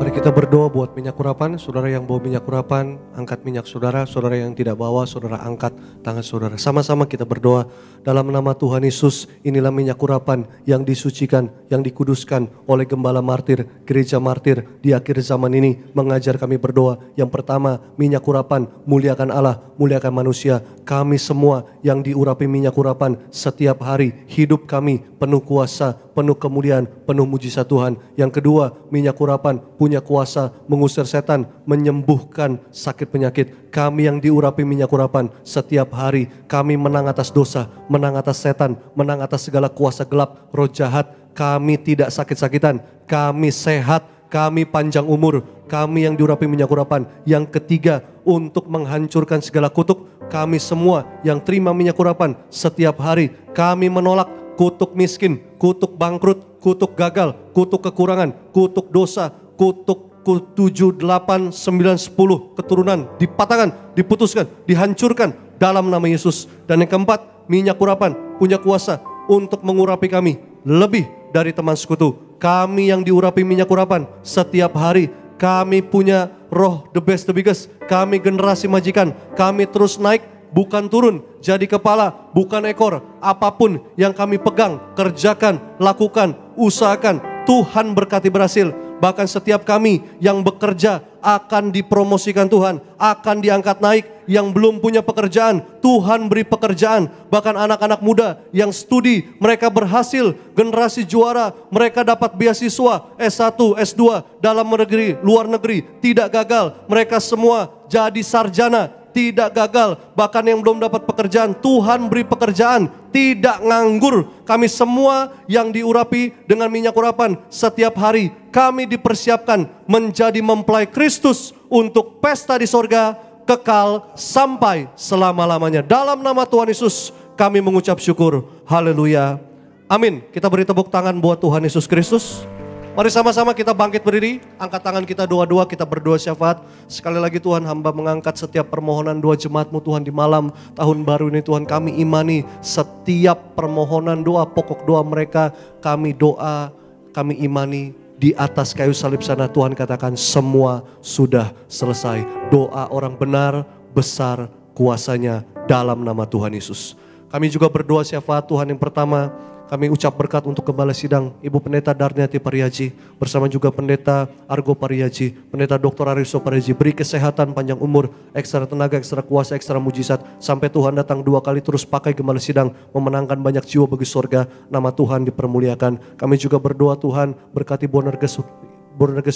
Mari kita berdoa buat minyak urapan. Saudara yang bawa minyak urapan, angkat minyak saudara. Saudara yang tidak bawa, saudara angkat tangan saudara. Sama-sama kita berdoa dalam nama Tuhan Yesus. Inilah minyak urapan yang disucikan, yang dikuduskan oleh gembala martir, gereja martir di akhir zaman ini mengajar kami berdoa. Yang pertama, minyak urapan, muliakan Allah, muliakan manusia. Kami semua yang diurapi minyak urapan setiap hari, hidup kami penuh kuasa, penuh kemuliaan, penuh mujizat Tuhan. Yang kedua, minyak urapan punya kuasa mengusir setan, menyembuhkan sakit penyakit. Kami yang diurapi minyak urapan setiap hari, kami menang atas dosa, menang atas setan, menang atas segala kuasa gelap, roh jahat. Kami tidak sakit-sakitan, kami sehat, kami panjang umur. Kami yang diurapi minyak urapan. Yang ketiga, untuk menghancurkan segala kutuk. Kami semua yang terima minyak urapan setiap hari, kami menolak kutuk miskin, kutuk bangkrut, kutuk gagal, kutuk kekurangan, kutuk dosa, kutuk 7, 8, 9, 10 keturunan dipatahkan, diputuskan, dihancurkan dalam nama Yesus. Dan yang keempat, minyak urapan punya kuasa untuk mengurapi kami lebih dari teman sekutu. Kami yang diurapi minyak urapan setiap hari, kami punya roh the best, the biggest. Kami generasi majikan, kami terus naik, bukan turun, jadi kepala, bukan ekor. Apapun yang kami pegang, kerjakan, lakukan, usahakan, Tuhan berkati berhasil. Bahkan setiap kami yang bekerja akan dipromosikan Tuhan, akan diangkat naik. Yang belum punya pekerjaan, Tuhan beri pekerjaan. Bahkan anak-anak muda yang studi, mereka berhasil, generasi juara, mereka dapat beasiswa S1, S2, dalam negeri, luar negeri, tidak gagal. Mereka semua jadi sarjana, tidak gagal. Bahkan yang belum dapat pekerjaan, Tuhan beri pekerjaan, tidak nganggur. Kami semua yang diurapi dengan minyak urapan setiap hari, kami dipersiapkan menjadi mempelai Kristus untuk pesta di sorga kekal sampai selama-lamanya. Dalam nama Tuhan Yesus kami mengucap syukur. Haleluya. Amin. Kita beri tepuk tangan buat Tuhan Yesus Kristus. Mari sama-sama kita bangkit berdiri, angkat tangan kita doa-doa, kita berdoa syafaat. Sekali lagi Tuhan, hamba mengangkat setiap permohonan doa jemaat-Mu Tuhan di malam tahun baru ini Tuhan. Kami imani setiap permohonan doa, pokok doa mereka, kami doa, kami imani di atas kayu salib sana Tuhan katakan semua sudah selesai. Doa orang benar, besar kuasanya dalam nama Tuhan Yesus. Kami juga berdoa syafaat Tuhan. Yang pertama, kami ucap berkat untuk gembala sidang Ibu Pendeta Darniati Pariaji bersama juga Pendeta Argo Pariaji, Pendeta Dr. Ariso Pariaji. Beri kesehatan, panjang umur, ekstra tenaga, ekstra kuasa, ekstra mujizat sampai Tuhan datang 2 kali, terus pakai gembala sidang memenangkan banyak jiwa bagi sorga. Nama Tuhan dipermuliakan. Kami juga berdoa Tuhan berkati Bonerges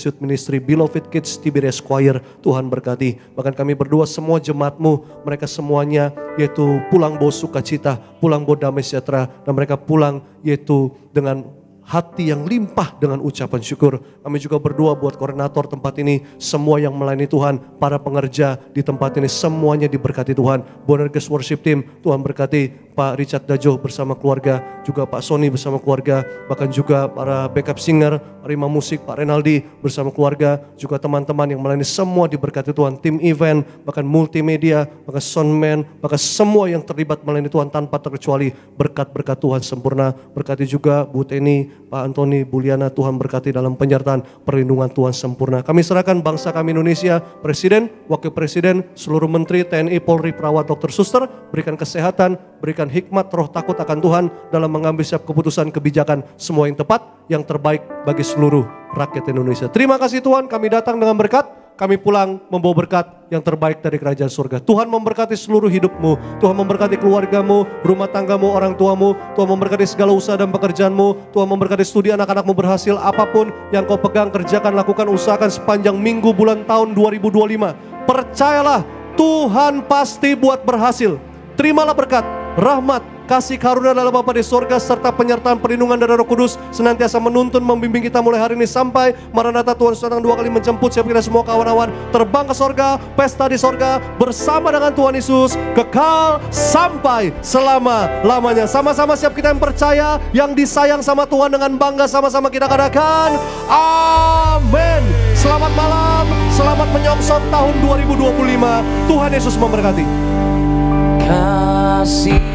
Youth Ministry, Beloved Kids, Tiberias Choir, Tuhan berkati. Bahkan kami berdoa semua jemaat-Mu, mereka semuanya yaitu pulang bawa sukacita, pulang bawa damai sejahtera, dan mereka pulang yaitu dengan hati yang limpah dengan ucapan syukur. Kami juga berdoa buat koordinator tempat ini, semua yang melayani Tuhan, para pengerja di tempat ini, semuanya diberkati Tuhan. Bonerges Worship Team, Tuhan berkati. Pak Richard Dajo bersama keluarga, juga Pak Sony bersama keluarga, bahkan juga para backup singer, Rima Musik, Pak Renaldi bersama keluarga, juga teman-teman yang melayani semua diberkati Tuhan. Tim event, bahkan multimedia, bahkan soundman, bahkan semua yang terlibat melayani Tuhan tanpa terkecuali, berkat-berkat Tuhan sempurna. Berkati juga Bu Teni, Pak Antoni, Bu Liana, Tuhan berkati dalam penyertaan perlindungan Tuhan sempurna. Kami serahkan bangsa kami Indonesia, Presiden, Wakil Presiden, seluruh Menteri, TNI, Polri, Perawat, Dokter, Suster, berikan kesehatan, berikan hikmat, roh takut akan Tuhan dalam mengambil setiap keputusan kebijakan, semua yang tepat, yang terbaik bagi seluruh rakyat Indonesia. Terima kasih Tuhan, kami datang dengan berkat, kami pulang membawa berkat yang terbaik dari kerajaan surga. Tuhan memberkati seluruh hidupmu, Tuhan memberkati keluargamu, rumah tanggamu, orang tuamu, Tuhan memberkati segala usaha dan pekerjaanmu, Tuhan memberkati studi anak-anakmu berhasil, apapun yang kau pegang, kerjakan, lakukan, usahakan sepanjang minggu, bulan, tahun 2025. Percayalah, Tuhan pasti buat berhasil. Terimalah berkat, rahmat, kasih karunia dalam Bapa di sorga, serta penyertaan perlindungan dari Roh Kudus senantiasa menuntun, membimbing kita mulai hari ini sampai Maranatha Tuhan datang 2 kali menjemput. Siap kita semua kawan-kawan terbang ke sorga, pesta di sorga bersama dengan Tuhan Yesus, kekal sampai selama-lamanya. Sama-sama siap kita yang percaya, yang disayang sama Tuhan, dengan bangga sama-sama kita katakan amin. Selamat malam, selamat menyongsong tahun 2025. Tuhan Yesus memberkati. Kasih